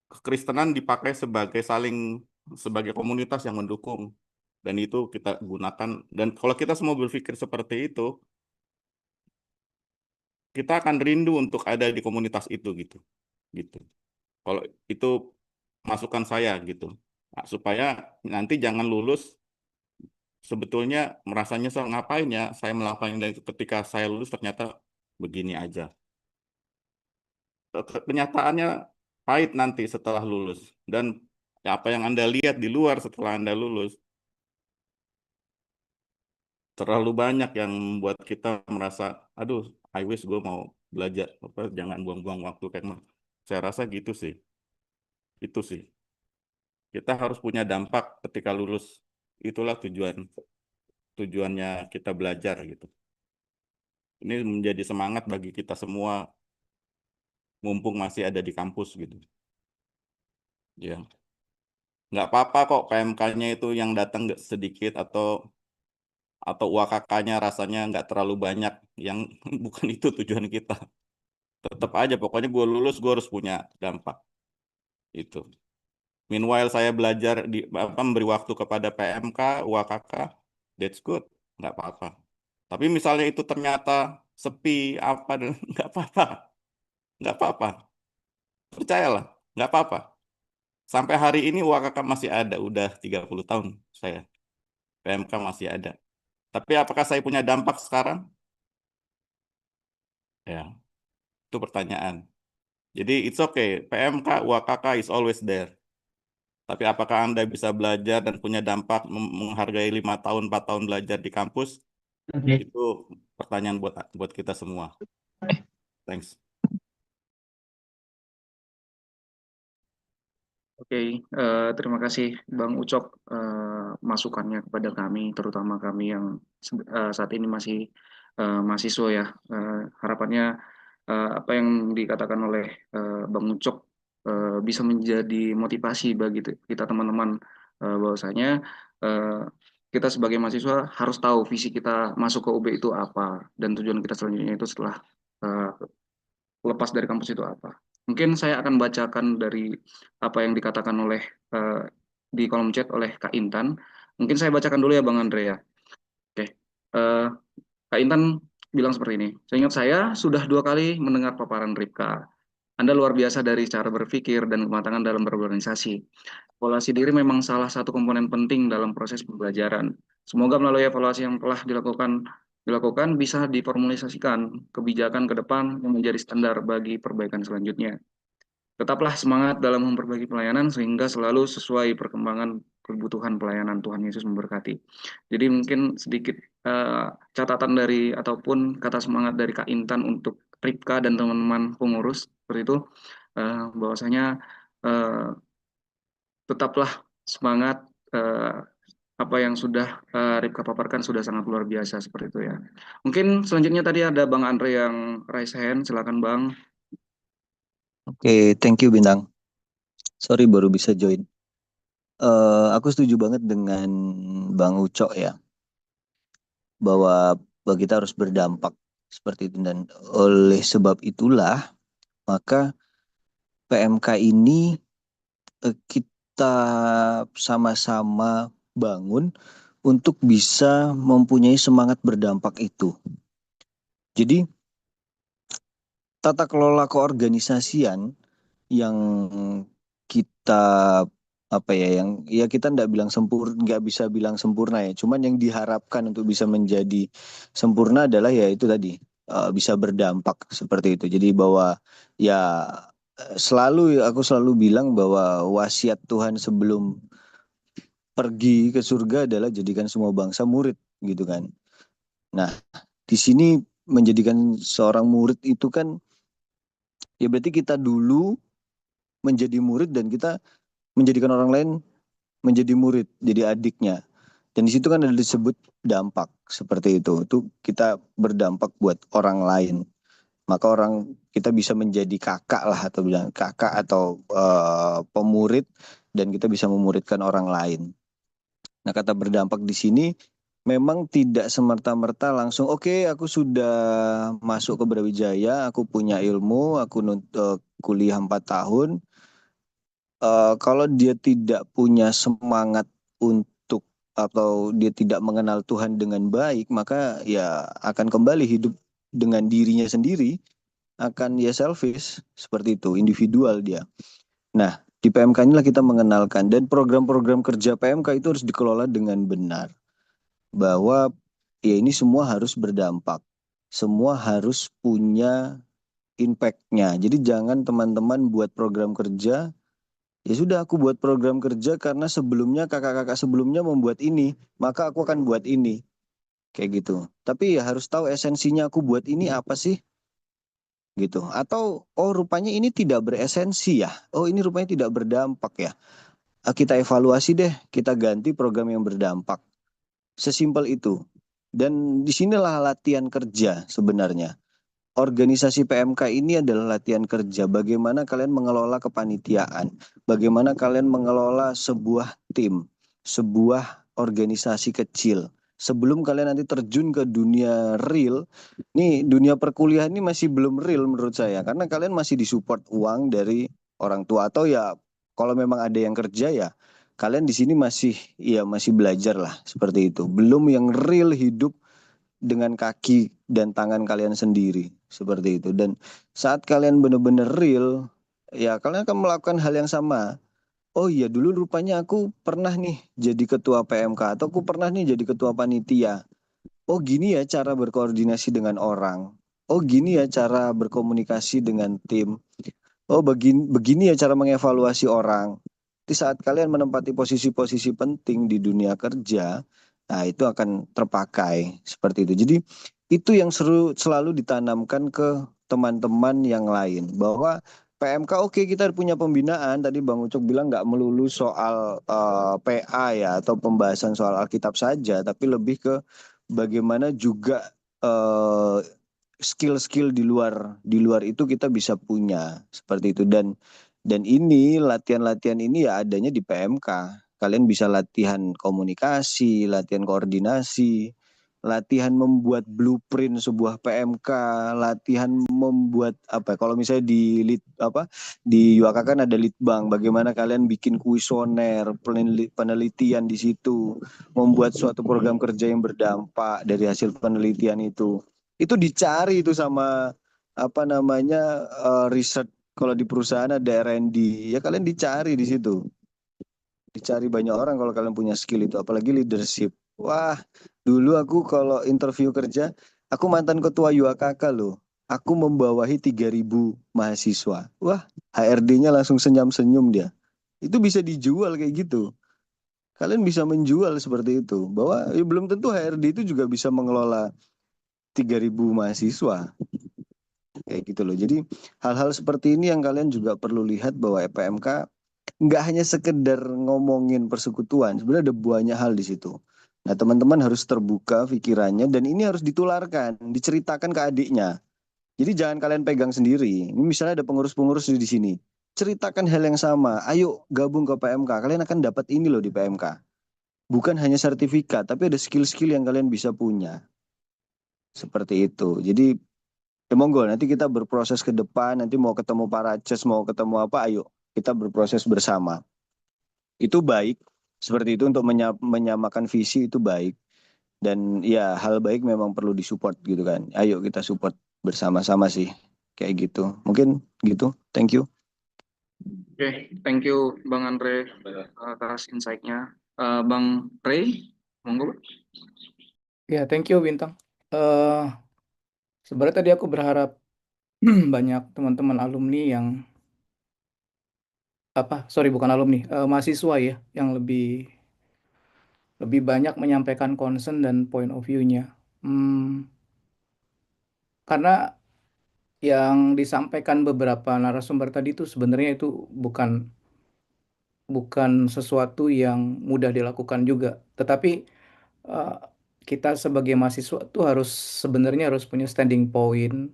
S6: kekristenan dipakai sebagai komunitas yang mendukung, dan itu kita gunakan. Dan kalau kita semua berpikir seperti itu, kita akan rindu untuk ada di komunitas itu gitu. Kalau itu masukan saya gitu. Nah, supaya nanti jangan lulus sebetulnya merasa nyesel, ngapain ya saya melakukan ini, ketika saya lulus ternyata begini aja. kenyataannya pahit nanti setelah lulus. Dan apa yang Anda lihat di luar setelah Anda lulus, terlalu banyak yang membuat kita merasa, aduh, I wish gue mau belajar, jangan buang-buang waktu kayak saya rasa gitu sih. Itu sih. Kita harus punya dampak ketika lulus. Itulah tujuannya kita belajar gitu. Ini menjadi semangat bagi kita semua, mumpung masih ada di kampus gitu. Ya, nggak apa-apa kok PMK-nya itu yang datang nggak sedikit atau UAKK-nya rasanya nggak terlalu banyak, yang bukan itu tujuan kita. Tetap aja pokoknya gue lulus gue harus punya dampak itu. Meanwhile saya belajar memberi waktu kepada PMK, UAKK, that's good, nggak apa-apa. Tapi misalnya itu ternyata sepi apa nggak apa-apa, nggak apa-apa. Percayalah, nggak apa-apa. Sampai hari ini UAKK masih ada, udah 30 tahun saya. PMK masih ada. Tapi apakah saya punya dampak sekarang? Ya, itu pertanyaan. Jadi it's okay, PMK, UAKK is always there. Tapi apakah Anda bisa belajar dan punya dampak menghargai 5 tahun, 4 tahun belajar di kampus? Itu pertanyaan buat kita semua. Thanks.
S2: Oke, terima kasih Bang Ucok masukannya kepada kami, terutama kami yang saat ini masih mahasiswa ya. Harapannya apa yang dikatakan oleh Bang Ucok bisa menjadi motivasi bagi kita teman-teman, bahwasanya eh, kita sebagai mahasiswa harus tahu visi kita masuk ke UB itu apa dan tujuan kita selanjutnya itu setelah eh, lepas dari kampus itu apa. Mungkin saya akan bacakan dari apa yang dikatakan oleh eh, di kolom chat oleh Kak Intan. Mungkin saya bacakan dulu ya Bang Andre ya. Oke. Eh, Kak Intan bilang seperti ini. Seingat saya sudah 2 kali mendengar paparan Ripka. Anda luar biasa dari cara berpikir dan kematangan dalam berorganisasi. Evaluasi diri memang salah satu komponen penting dalam proses pembelajaran. Semoga melalui evaluasi yang telah dilakukan bisa diformulasikan kebijakan ke depan yang menjadi standar bagi perbaikan selanjutnya. Tetaplah semangat dalam memperbaiki pelayanan sehingga selalu sesuai perkembangan kebutuhan pelayanan. Tuhan Yesus memberkati. Jadi mungkin sedikit catatan dari ataupun kata semangat dari Kak Intan untuk Ripka dan teman-teman pengurus seperti itu, bahwasanya tetaplah semangat, apa yang sudah Ripka paparkan sudah sangat luar biasa seperti itu ya. Mungkin selanjutnya tadi ada Bang Andre yang raise hand, silakan Bang.
S7: Oke, thank you Bintang. Sorry baru bisa join. Aku setuju banget dengan Bang Ucok ya, bahwa kita harus berdampak seperti itu, dan oleh sebab itulah maka PMK ini kita sama-sama bangun untuk bisa mempunyai semangat berdampak itu. Jadi tata kelola keorganisasian yang kita yang kita nggak bisa bilang sempurna ya, cuman yang diharapkan untuk bisa menjadi sempurna adalah ya itu tadi, bisa berdampak seperti itu. Jadi bahwa ya aku selalu bilang bahwa wasiat Tuhan sebelum pergi ke surga adalah jadikan semua bangsa murid gitu kan. Nah, di sini menjadikan seorang murid itu kan ya berarti kita dulu menjadi murid dan kita menjadikan orang lain menjadi murid, jadi adiknya. Dan di situ kan ada disebut dampak seperti itu. Itu kita berdampak buat orang lain. Maka kita bisa menjadi kakak lah, atau bilang kakak atau pemurid, dan kita bisa memuridkan orang lain. Nah, kata berdampak di sini memang tidak semerta-merta langsung oke, aku sudah masuk ke Brawijaya, aku punya ilmu, aku kuliah 4 tahun. Kalau dia tidak punya semangat untuk, atau dia tidak mengenal Tuhan dengan baik, maka ya akan kembali hidup dengan dirinya sendiri, akan ya selfish seperti itu, individual dia. Nah, di PMK inilah kita mengenalkan, dan program-program kerja PMK itu harus dikelola dengan benar, bahwa ya ini semua harus berdampak, semua harus punya impact-nya. Jadi jangan teman-teman buat program kerja, ya sudah aku buat program kerja karena sebelumnya kakak-kakak sebelumnya membuat ini, maka aku akan buat ini. Kayak gitu. Tapi ya harus tahu esensinya aku buat ini apa sih? Gitu. Atau oh rupanya ini tidak beresensi ya. Oh ini rupanya tidak berdampak ya. Kita evaluasi deh, kita ganti program yang berdampak. Sesimpel itu. Dan disinilah latihan kerja sebenarnya. Organisasi PMK ini adalah latihan kerja. Bagaimana kalian mengelola kepanitiaan, bagaimana kalian mengelola sebuah tim, sebuah organisasi kecil. Sebelum kalian nanti terjun ke dunia real, nih dunia perkuliahan ini masih belum real menurut saya, karena kalian masih disupport uang dari orang tua atau ya kalau memang ada yang kerja ya kalian di sini masih belajar lah seperti itu. Belum yang real hidup dengan kaki dan tangan kalian sendiri seperti itu. Dan saat kalian benar-benar real, ya kalian akan melakukan hal yang sama. Oh iya, dulu rupanya aku pernah nih jadi ketua PMK atau aku pernah nih jadi ketua panitia. Oh gini ya cara berkoordinasi dengan orang. Oh gini ya cara berkomunikasi dengan tim. Oh begini, begini ya cara mengevaluasi orang. Di saat kalian menempati posisi-posisi penting di dunia kerja, nah itu akan terpakai seperti itu. Jadi itu yang selalu ditanamkan ke teman-teman yang lain bahwa PMK oke kita punya pembinaan tadi Bang Ucok bilang nggak melulu soal PA ya atau pembahasan soal Alkitab saja, tapi lebih ke bagaimana juga eh, skill-skill di luar itu kita bisa punya seperti itu. Dan ini latihan-latihan ini ya adanya di PMK. Kalian bisa latihan komunikasi, latihan koordinasi, latihan membuat blueprint sebuah PMK, latihan membuat apa? Kalau misalnya di UAK kan ada litbang, bagaimana kalian bikin kuesioner, penelitian di situ, membuat suatu program kerja yang berdampak dari hasil penelitian itu dicari itu sama apa namanya riset kalau di perusahaan ada R&D ya kalian dicari di situ, dicari banyak orang kalau kalian punya skill itu apalagi leadership. Wah dulu aku kalau interview kerja aku mantan ketua UAKK loh, aku membawahi 3.000 mahasiswa. Wah HRD-nya langsung senyum-senyum dia, itu bisa dijual kayak gitu. Kalian bisa menjual seperti itu bahwa ya belum tentu HRD itu juga bisa mengelola 3.000 mahasiswa kayak gitu loh. Jadi hal-hal seperti ini yang kalian juga perlu lihat bahwa PMK nggak hanya sekedar ngomongin persekutuan, sebenarnya ada banyak hal di situ. Nah, teman-teman harus terbuka pikirannya dan ini harus ditularkan, diceritakan ke adiknya. Jadi jangan kalian pegang sendiri. Ini misalnya ada pengurus-pengurus di sini. Ceritakan hal yang sama. Ayo gabung ke PMK. Kalian akan dapat ini loh di PMK. Bukan hanya sertifikat, tapi ada skill-skill yang kalian bisa punya. Seperti itu. Jadi ya monggo nanti kita berproses ke depan, nanti mau ketemu para ces, mau ketemu apa, ayo kita berproses bersama. Itu baik, seperti itu untuk menyamakan visi itu baik. Dan ya hal baik memang perlu disupport gitu kan. Ayo kita support bersama-sama sih. Kayak gitu. Mungkin gitu. Thank you.
S2: Oke, thank you Bang Andre atas insight-nya. Bang Ray, monggo.
S8: Ya, thank you Bintang. Eh Sebenarnya tadi aku berharap banyak teman-teman alumni yang sorry bukan alumni, mahasiswa ya, yang lebih banyak menyampaikan concern dan point of view-nya. Karena yang disampaikan beberapa narasumber tadi itu sebenarnya itu bukan bukan sesuatu yang mudah dilakukan juga. Tetapi eh, kita sebagai mahasiswa tuh sebenarnya harus punya standing point,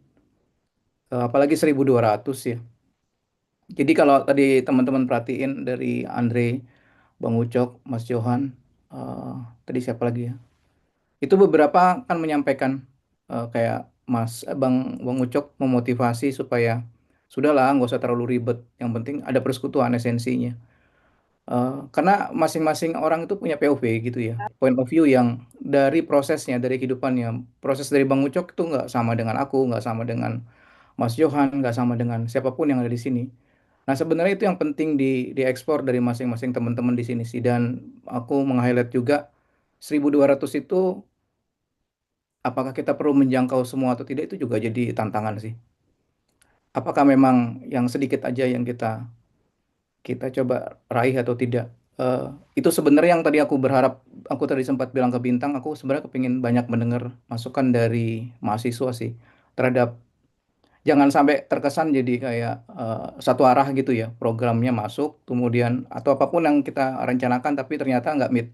S8: apalagi 1.200 ya. Jadi kalau tadi teman-teman perhatiin dari Andre, Bang Ucok, Mas Johan, eh, tadi siapa lagi ya? Itu beberapa kan menyampaikan kayak Bang Ucok memotivasi supaya sudahlah nggak usah terlalu ribet. Yang penting ada persekutuan esensinya. Karena masing-masing orang itu punya POV gitu ya, point of view yang dari prosesnya, dari kehidupannya. Proses dari Bang Ucok itu nggak sama dengan aku, nggak sama dengan Mas Johan, nggak sama dengan siapapun yang ada di sini. Nah, sebenarnya itu yang penting diekspor dari masing-masing teman-teman di sini sih. Dan aku meng-highlight juga 1.200 itu apakah kita perlu menjangkau semua atau tidak itu juga jadi tantangan sih. apakah memang yang sedikit aja yang kita kita coba raih atau tidak. Eh, itu sebenarnya yang tadi aku berharap, aku tadi sempat bilang ke Bintang, aku sebenarnya kepingin banyak mendengar masukan dari mahasiswa sih terhadap jangan sampai terkesan jadi kayak satu arah gitu ya, programnya masuk, kemudian atau apapun yang kita rencanakan tapi ternyata nggak meet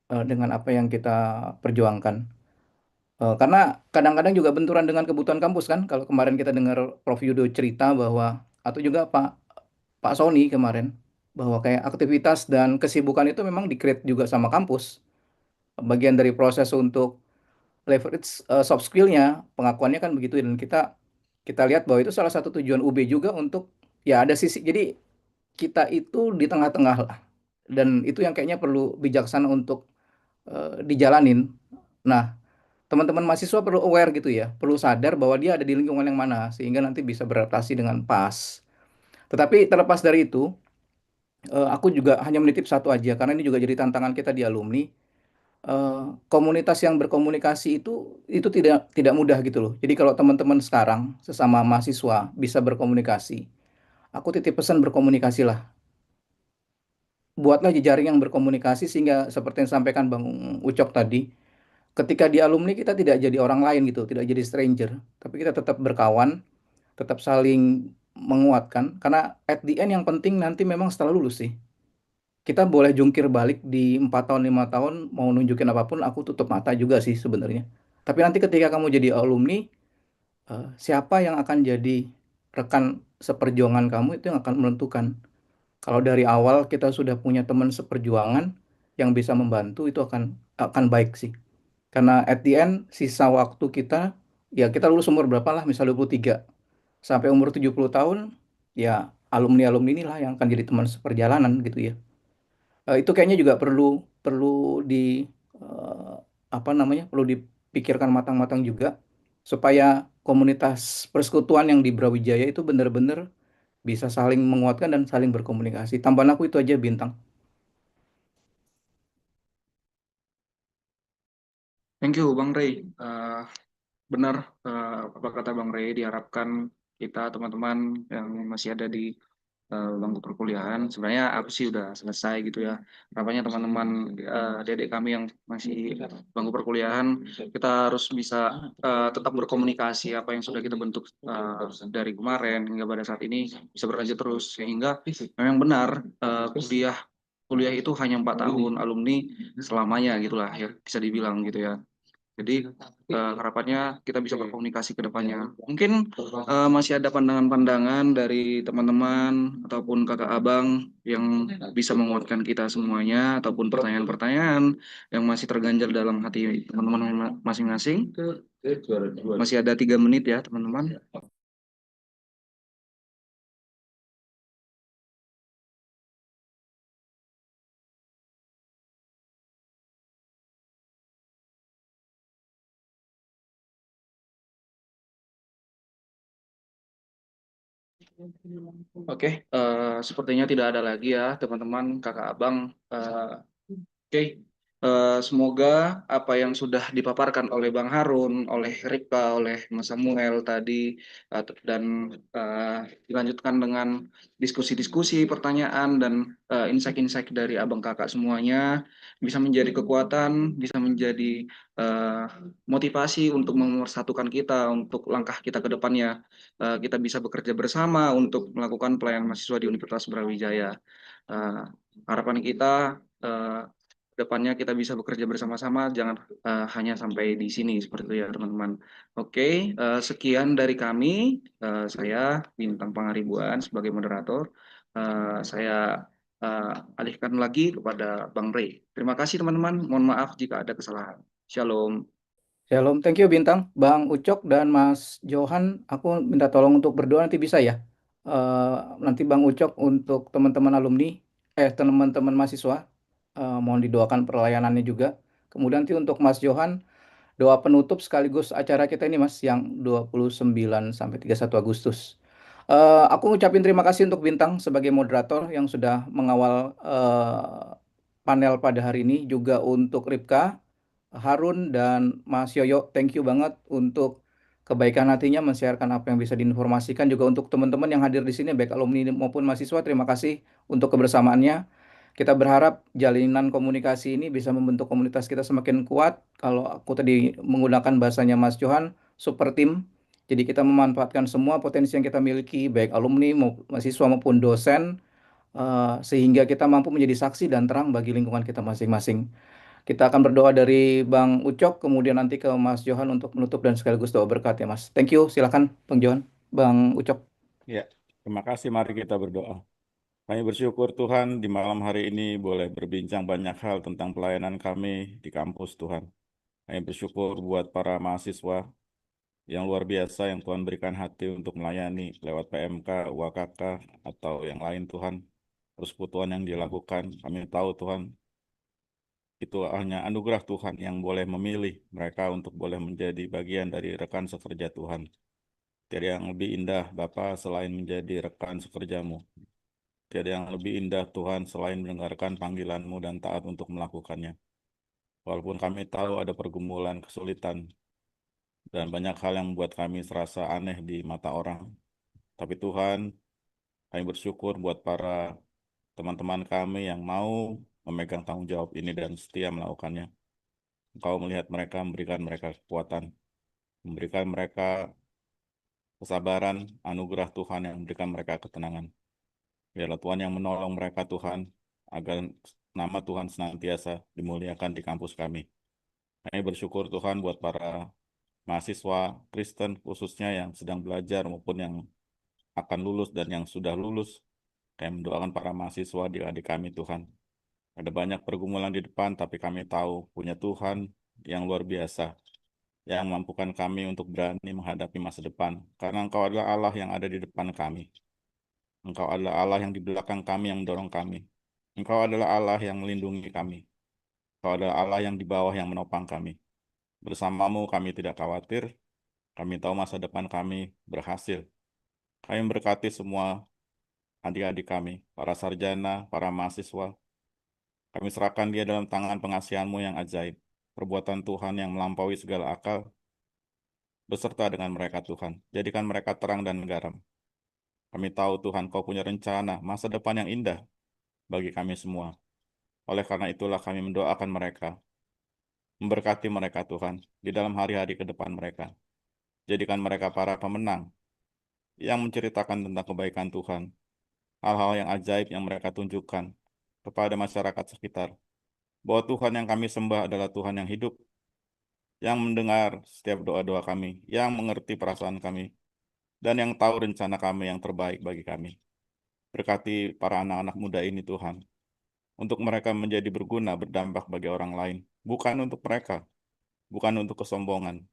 S8: dengan apa yang kita perjuangkan. Karena kadang-kadang juga benturan dengan kebutuhan kampus kan. Kalau kemarin kita dengar Prof Yudo cerita bahwa atau juga Pak Sony kemarin bahwa kayak aktivitas dan kesibukan itu memang di-create juga sama kampus. Bagian dari proses untuk leverage soft skill-nya, pengakuannya kan begitu dan kita kita lihat bahwa itu salah satu tujuan UB juga untuk ya ada sisi jadi kita itu di tengah-tengah lah dan itu yang kayaknya perlu bijaksana untuk dijalanin. Nah, teman-teman mahasiswa perlu aware gitu ya, perlu sadar bahwa dia ada di lingkungan yang mana sehingga nanti bisa beradaptasi dengan pas. Tetapi terlepas dari itu, aku juga hanya menitip satu aja karena ini juga jadi tantangan kita di alumni. Komunitas yang berkomunikasi itu tidak mudah gitu loh. Jadi kalau teman-teman sekarang sesama mahasiswa bisa berkomunikasi, aku titip pesan berkomunikasilah. Buatlah jejaring yang berkomunikasi sehingga seperti yang disampaikan Bang Ucok tadi, ketika di alumni kita tidak jadi orang lain gitu, tidak jadi stranger, tapi kita tetap berkawan, tetap saling menguatkan. Karena at the end yang penting nanti memang setelah lulus sih. Kita boleh jungkir balik di 4 tahun, 5 tahun, mau nunjukin apapun, aku tutup mata juga sih sebenarnya. Tapi nanti ketika kamu jadi alumni, siapa yang akan jadi rekan seperjuangan kamu itu yang akan menentukan. Kalau dari awal kita sudah punya teman seperjuangan yang bisa membantu, itu akan baik sih. Karena at the end, sisa waktu kita, ya kita lulus umur berapa lah, misal 23. Sampai umur 70 tahun, ya alumni-alumni inilah yang akan jadi teman seperjalanan gitu ya. Itu kayaknya juga perlu perlu di eh, apa namanya perlu dipikirkan matang-matang juga supaya komunitas persekutuan yang di Brawijaya itu benar-benar bisa saling menguatkan dan saling berkomunikasi. Tambahan aku itu aja Bintang.
S2: Thank you Bang Rey. Benar apa kata Bang Rey, diharapkan kita teman-teman yang masih ada di bangku perkuliahan, sebenarnya aku sih udah selesai gitu ya. Harapannya teman-teman adik kami yang masih bangku perkuliahan, kita harus bisa tetap berkomunikasi apa yang sudah kita bentuk dari kemarin hingga pada saat ini bisa berlanjut terus, sehingga memang benar kuliah kuliah itu hanya 4 tahun, alumni selamanya gitulah ya, bisa dibilang gitu ya. Jadi harapannya kita bisa berkomunikasi ke depannya. Mungkin masih ada pandangan-pandangan dari teman-teman ataupun kakak abang yang bisa menguatkan kita semuanya, ataupun pertanyaan-pertanyaan yang masih terganjal dalam hati teman-teman masing-masing. Masih ada 3 menit ya teman-teman. Oke, sepertinya tidak ada lagi ya teman-teman, kakak abang. Oke, semoga apa yang sudah dipaparkan oleh Bang Harun, oleh Ripka, oleh Mas Samuel tadi, dan dilanjutkan dengan diskusi-diskusi, pertanyaan, dan insight-insight dari abang kakak semuanya bisa menjadi kekuatan, bisa menjadi eh, motivasi untuk memersatukan kita, untuk langkah kita ke depannya. Kita bisa bekerja bersama untuk melakukan pelayanan mahasiswa di Universitas Brawijaya. Eh, Harapan kita eh, depannya kita bisa bekerja bersama-sama, jangan hanya sampai di sini seperti itu ya teman-teman. Oke, sekian dari kami. Saya Bintang Pangaribuan sebagai moderator. Saya alihkan lagi kepada Bang Rey. Terima kasih teman-teman. Mohon maaf jika ada kesalahan. Shalom.
S8: Shalom, thank you Bintang, Bang Ucok dan Mas Johan. Aku minta tolong untuk berdoa nanti bisa ya. Eh, Nanti Bang Ucok untuk teman-teman alumni, teman-teman mahasiswa, mohon didoakan pelayanannya juga. Kemudian nanti untuk Mas Johan, doa penutup sekaligus acara kita ini Mas yang 29 sampai 31 Agustus. Aku ngucapin terima kasih untuk Bintang sebagai moderator yang sudah mengawal panel pada hari ini, juga untuk Ripka, Harun, dan Mas Yoyo. Thank you banget untuk kebaikan hatinya men-sharekan apa yang bisa diinformasikan. Juga untuk teman-teman yang hadir di sini, baik alumni maupun mahasiswa, terima kasih untuk kebersamaannya. Kita berharap jalinan komunikasi ini bisa membentuk komunitas kita semakin kuat. Kalau aku tadi menggunakan bahasanya Mas Johan, super team. Jadi kita memanfaatkan semua potensi yang kita miliki, baik alumni, mahasiswa maupun dosen, sehingga kita mampu menjadi saksi dan terang bagi lingkungan kita masing-masing. Kita akan berdoa dari Bang Ucok, kemudian nanti ke Mas Johan untuk menutup dan sekaligus doa berkat ya Mas. Thank you, silakan Bang Johan, Bang Ucok.
S6: Ya, terima kasih. Mari kita berdoa. Kami bersyukur Tuhan di malam hari ini boleh berbincang banyak hal tentang pelayanan kami di kampus Tuhan. Kami bersyukur buat para mahasiswa yang luar biasa yang Tuhan berikan hati untuk melayani lewat PMK, UAKK, atau yang lain Tuhan. Persekutuan yang dilakukan, kami tahu Tuhan, itu hanya anugerah Tuhan yang boleh memilih mereka untuk boleh menjadi bagian dari rekan sekerja Tuhan. Tiada yang lebih indah Bapa selain menjadi rekan sekerjamu. Tiada yang lebih indah Tuhan selain mendengarkan panggilan-Mu dan taat untuk melakukannya. Walaupun kami tahu ada pergumulan, kesulitan, dan banyak hal yang membuat kami serasa aneh di mata orang. Tapi Tuhan, kami bersyukur buat para teman-teman kami yang mau memegang tanggung jawab ini dan setia melakukannya. Engkau melihat mereka, memberikan mereka kekuatan, memberikan mereka kesabaran, anugerah Tuhan yang memberikan mereka ketenangan. Biarlah Tuhan yang menolong mereka Tuhan, agar nama Tuhan senantiasa dimuliakan di kampus kami. Kami bersyukur Tuhan buat para mahasiswa Kristen khususnya yang sedang belajar maupun yang akan lulus dan yang sudah lulus. Kami mendoakan para mahasiswa di adik kami Tuhan. Ada banyak pergumulan di depan, tapi kami tahu punya Tuhan yang luar biasa, yang memampukan kami untuk berani menghadapi masa depan. Karena Engkau adalah Allah yang ada di depan kami. Engkau adalah Allah yang di belakang kami, yang mendorong kami. Engkau adalah Allah yang melindungi kami. Engkau adalah Allah yang di bawah yang menopang kami. Bersamamu kami tidak khawatir. Kami tahu masa depan kami berhasil. Kami memberkati semua adik-adik kami, para sarjana, para mahasiswa. Kami serahkan dia dalam tangan pengasihan-Mu yang ajaib. Perbuatan Tuhan yang melampaui segala akal, beserta dengan mereka Tuhan. Jadikan mereka terang dan garam. Kami tahu Tuhan Kau punya rencana masa depan yang indah bagi kami semua. Oleh karena itulah kami mendoakan mereka, memberkati mereka Tuhan di dalam hari-hari ke depan mereka. Jadikan mereka para pemenang yang menceritakan tentang kebaikan Tuhan, hal-hal yang ajaib yang mereka tunjukkan kepada masyarakat sekitar, bahwa Tuhan yang kami sembah adalah Tuhan yang hidup, yang mendengar setiap doa-doa kami, yang mengerti perasaan kami, dan yang tahu rencana kami yang terbaik bagi kami. Berkati para anak-anak muda ini Tuhan, untuk mereka menjadi berguna, berdampak bagi orang lain, bukan untuk mereka, bukan untuk kesombongan,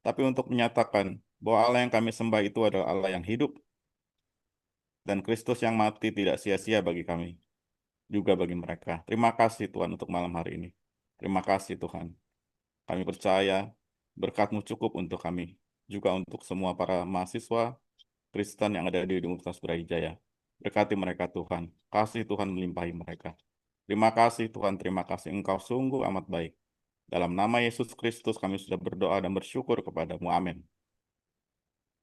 S6: tapi untuk menyatakan bahwa Allah yang kami sembah itu adalah Allah yang hidup, dan Kristus yang mati tidak sia-sia bagi kami, juga bagi mereka. Terima kasih Tuhan untuk malam hari ini. Terima kasih Tuhan. Kami percaya berkat-Mu cukup untuk kami, juga untuk semua para mahasiswa Kristen yang ada di Universitas Brawijaya. Berkati mereka Tuhan, kasih Tuhan melimpahi mereka. Terima kasih Tuhan, terima kasih Engkau sungguh amat baik. Dalam nama Yesus Kristus kami sudah berdoa dan bersyukur kepada-Mu. Amin.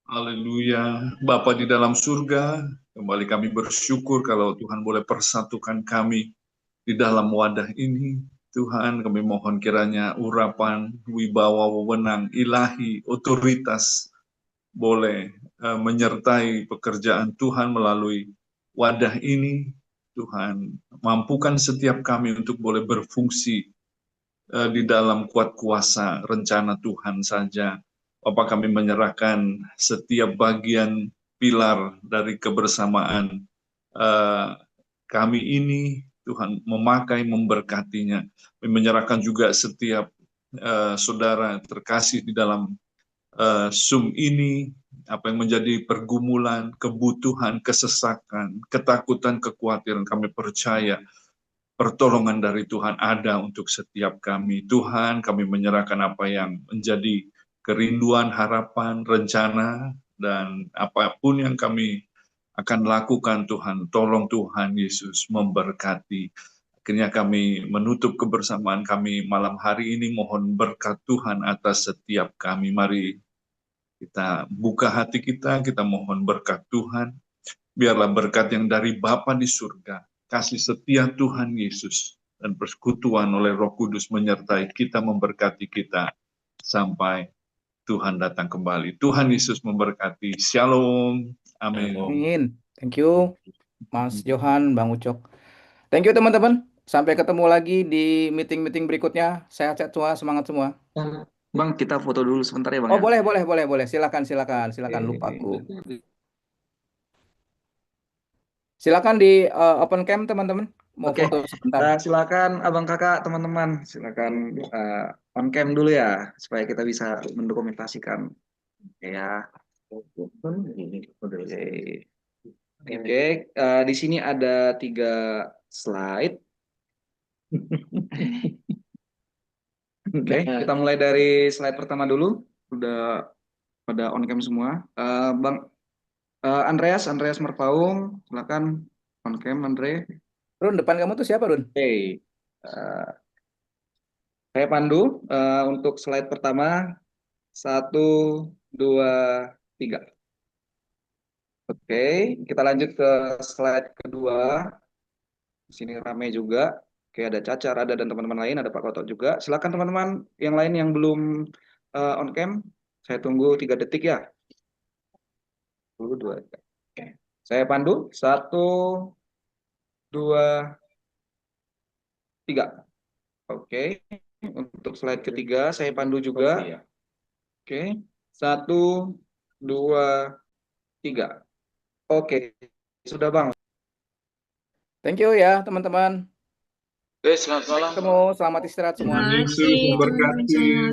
S4: Haleluya. Bapa di dalam surga, kembali kami bersyukur kalau Tuhan boleh persatukan kami di dalam wadah ini. Tuhan, kami mohon kiranya urapan, wibawa, wewenang, ilahi, otoritas boleh menyertai pekerjaan Tuhan melalui wadah ini. Tuhan, mampukan setiap kami untuk boleh berfungsi di dalam kuat kuasa rencana Tuhan saja. Bapak, kami menyerahkan setiap bagian pilar dari kebersamaan kami ini, Tuhan memakai, memberkatinya. Kami menyerahkan juga setiap saudara terkasih di dalam Zoom ini, apa yang menjadi pergumulan, kebutuhan, kesesakan, ketakutan, kekhawatiran, kami percaya pertolongan dari Tuhan ada untuk setiap kami. Tuhan, kami menyerahkan apa yang menjadi kerinduan, harapan, rencana, dan apapun yang kami akan lakukan Tuhan. Tolong Tuhan Yesus memberkati. Akhirnya kami menutup kebersamaan kami malam hari ini. Mohon berkat Tuhan atas setiap kami. Mari Kita buka hati kita mohon berkat Tuhan. Biarlah berkat yang dari Bapa di surga, kasih setia Tuhan Yesus, dan persekutuan oleh Roh Kudus menyertai kita, memberkati kita sampai Tuhan datang kembali. Tuhan Yesus memberkati. Shalom. Amin.
S8: Amin. Thank you, Mas Johan, Bang Ucok. Thank you teman-teman. Sampai ketemu lagi di meeting-meeting berikutnya. Sehat-sehat semua, semangat semua.
S2: Bang, kita foto dulu sebentar ya Bang.
S8: Oh,
S2: ya?
S8: boleh. Silakan. Lupa aku. Silakan di open cam teman-teman. Mau
S2: Oke.
S8: foto sebentar.
S2: Silakan abang kakak teman-teman, silakan on cam dulu ya supaya kita bisa mendokumentasikan ya. Oke, di sini ada 3 slide. Oke, kita mulai dari slide pertama dulu. Udah pada on cam semua. Bang Andreas Merpaung, silakan on cam Andre.
S8: Run, depan kamu tuh siapa, Run?
S2: Oke. Saya pandu untuk slide pertama. 1, 2, 3. Oke, kita lanjut ke slide kedua. Di sini ramai juga. Oke, ada Caca, Rada, dan teman-teman lain. Ada Pak Kotok juga. Silakan teman-teman yang lain yang belum on cam. Saya tunggu 3 detik ya. 1, 2, 3. Oke. Saya pandu. 1, 2, 3. Oke. Untuk slide ketiga saya pandu juga. Oke. 1, 2, 3. Oke. Sudah Bang.
S8: Thank you ya teman-teman.
S4: Selamat malam.
S8: Ketemu, selamat istirahat semua.
S4: Tuhan Yesus memberkati.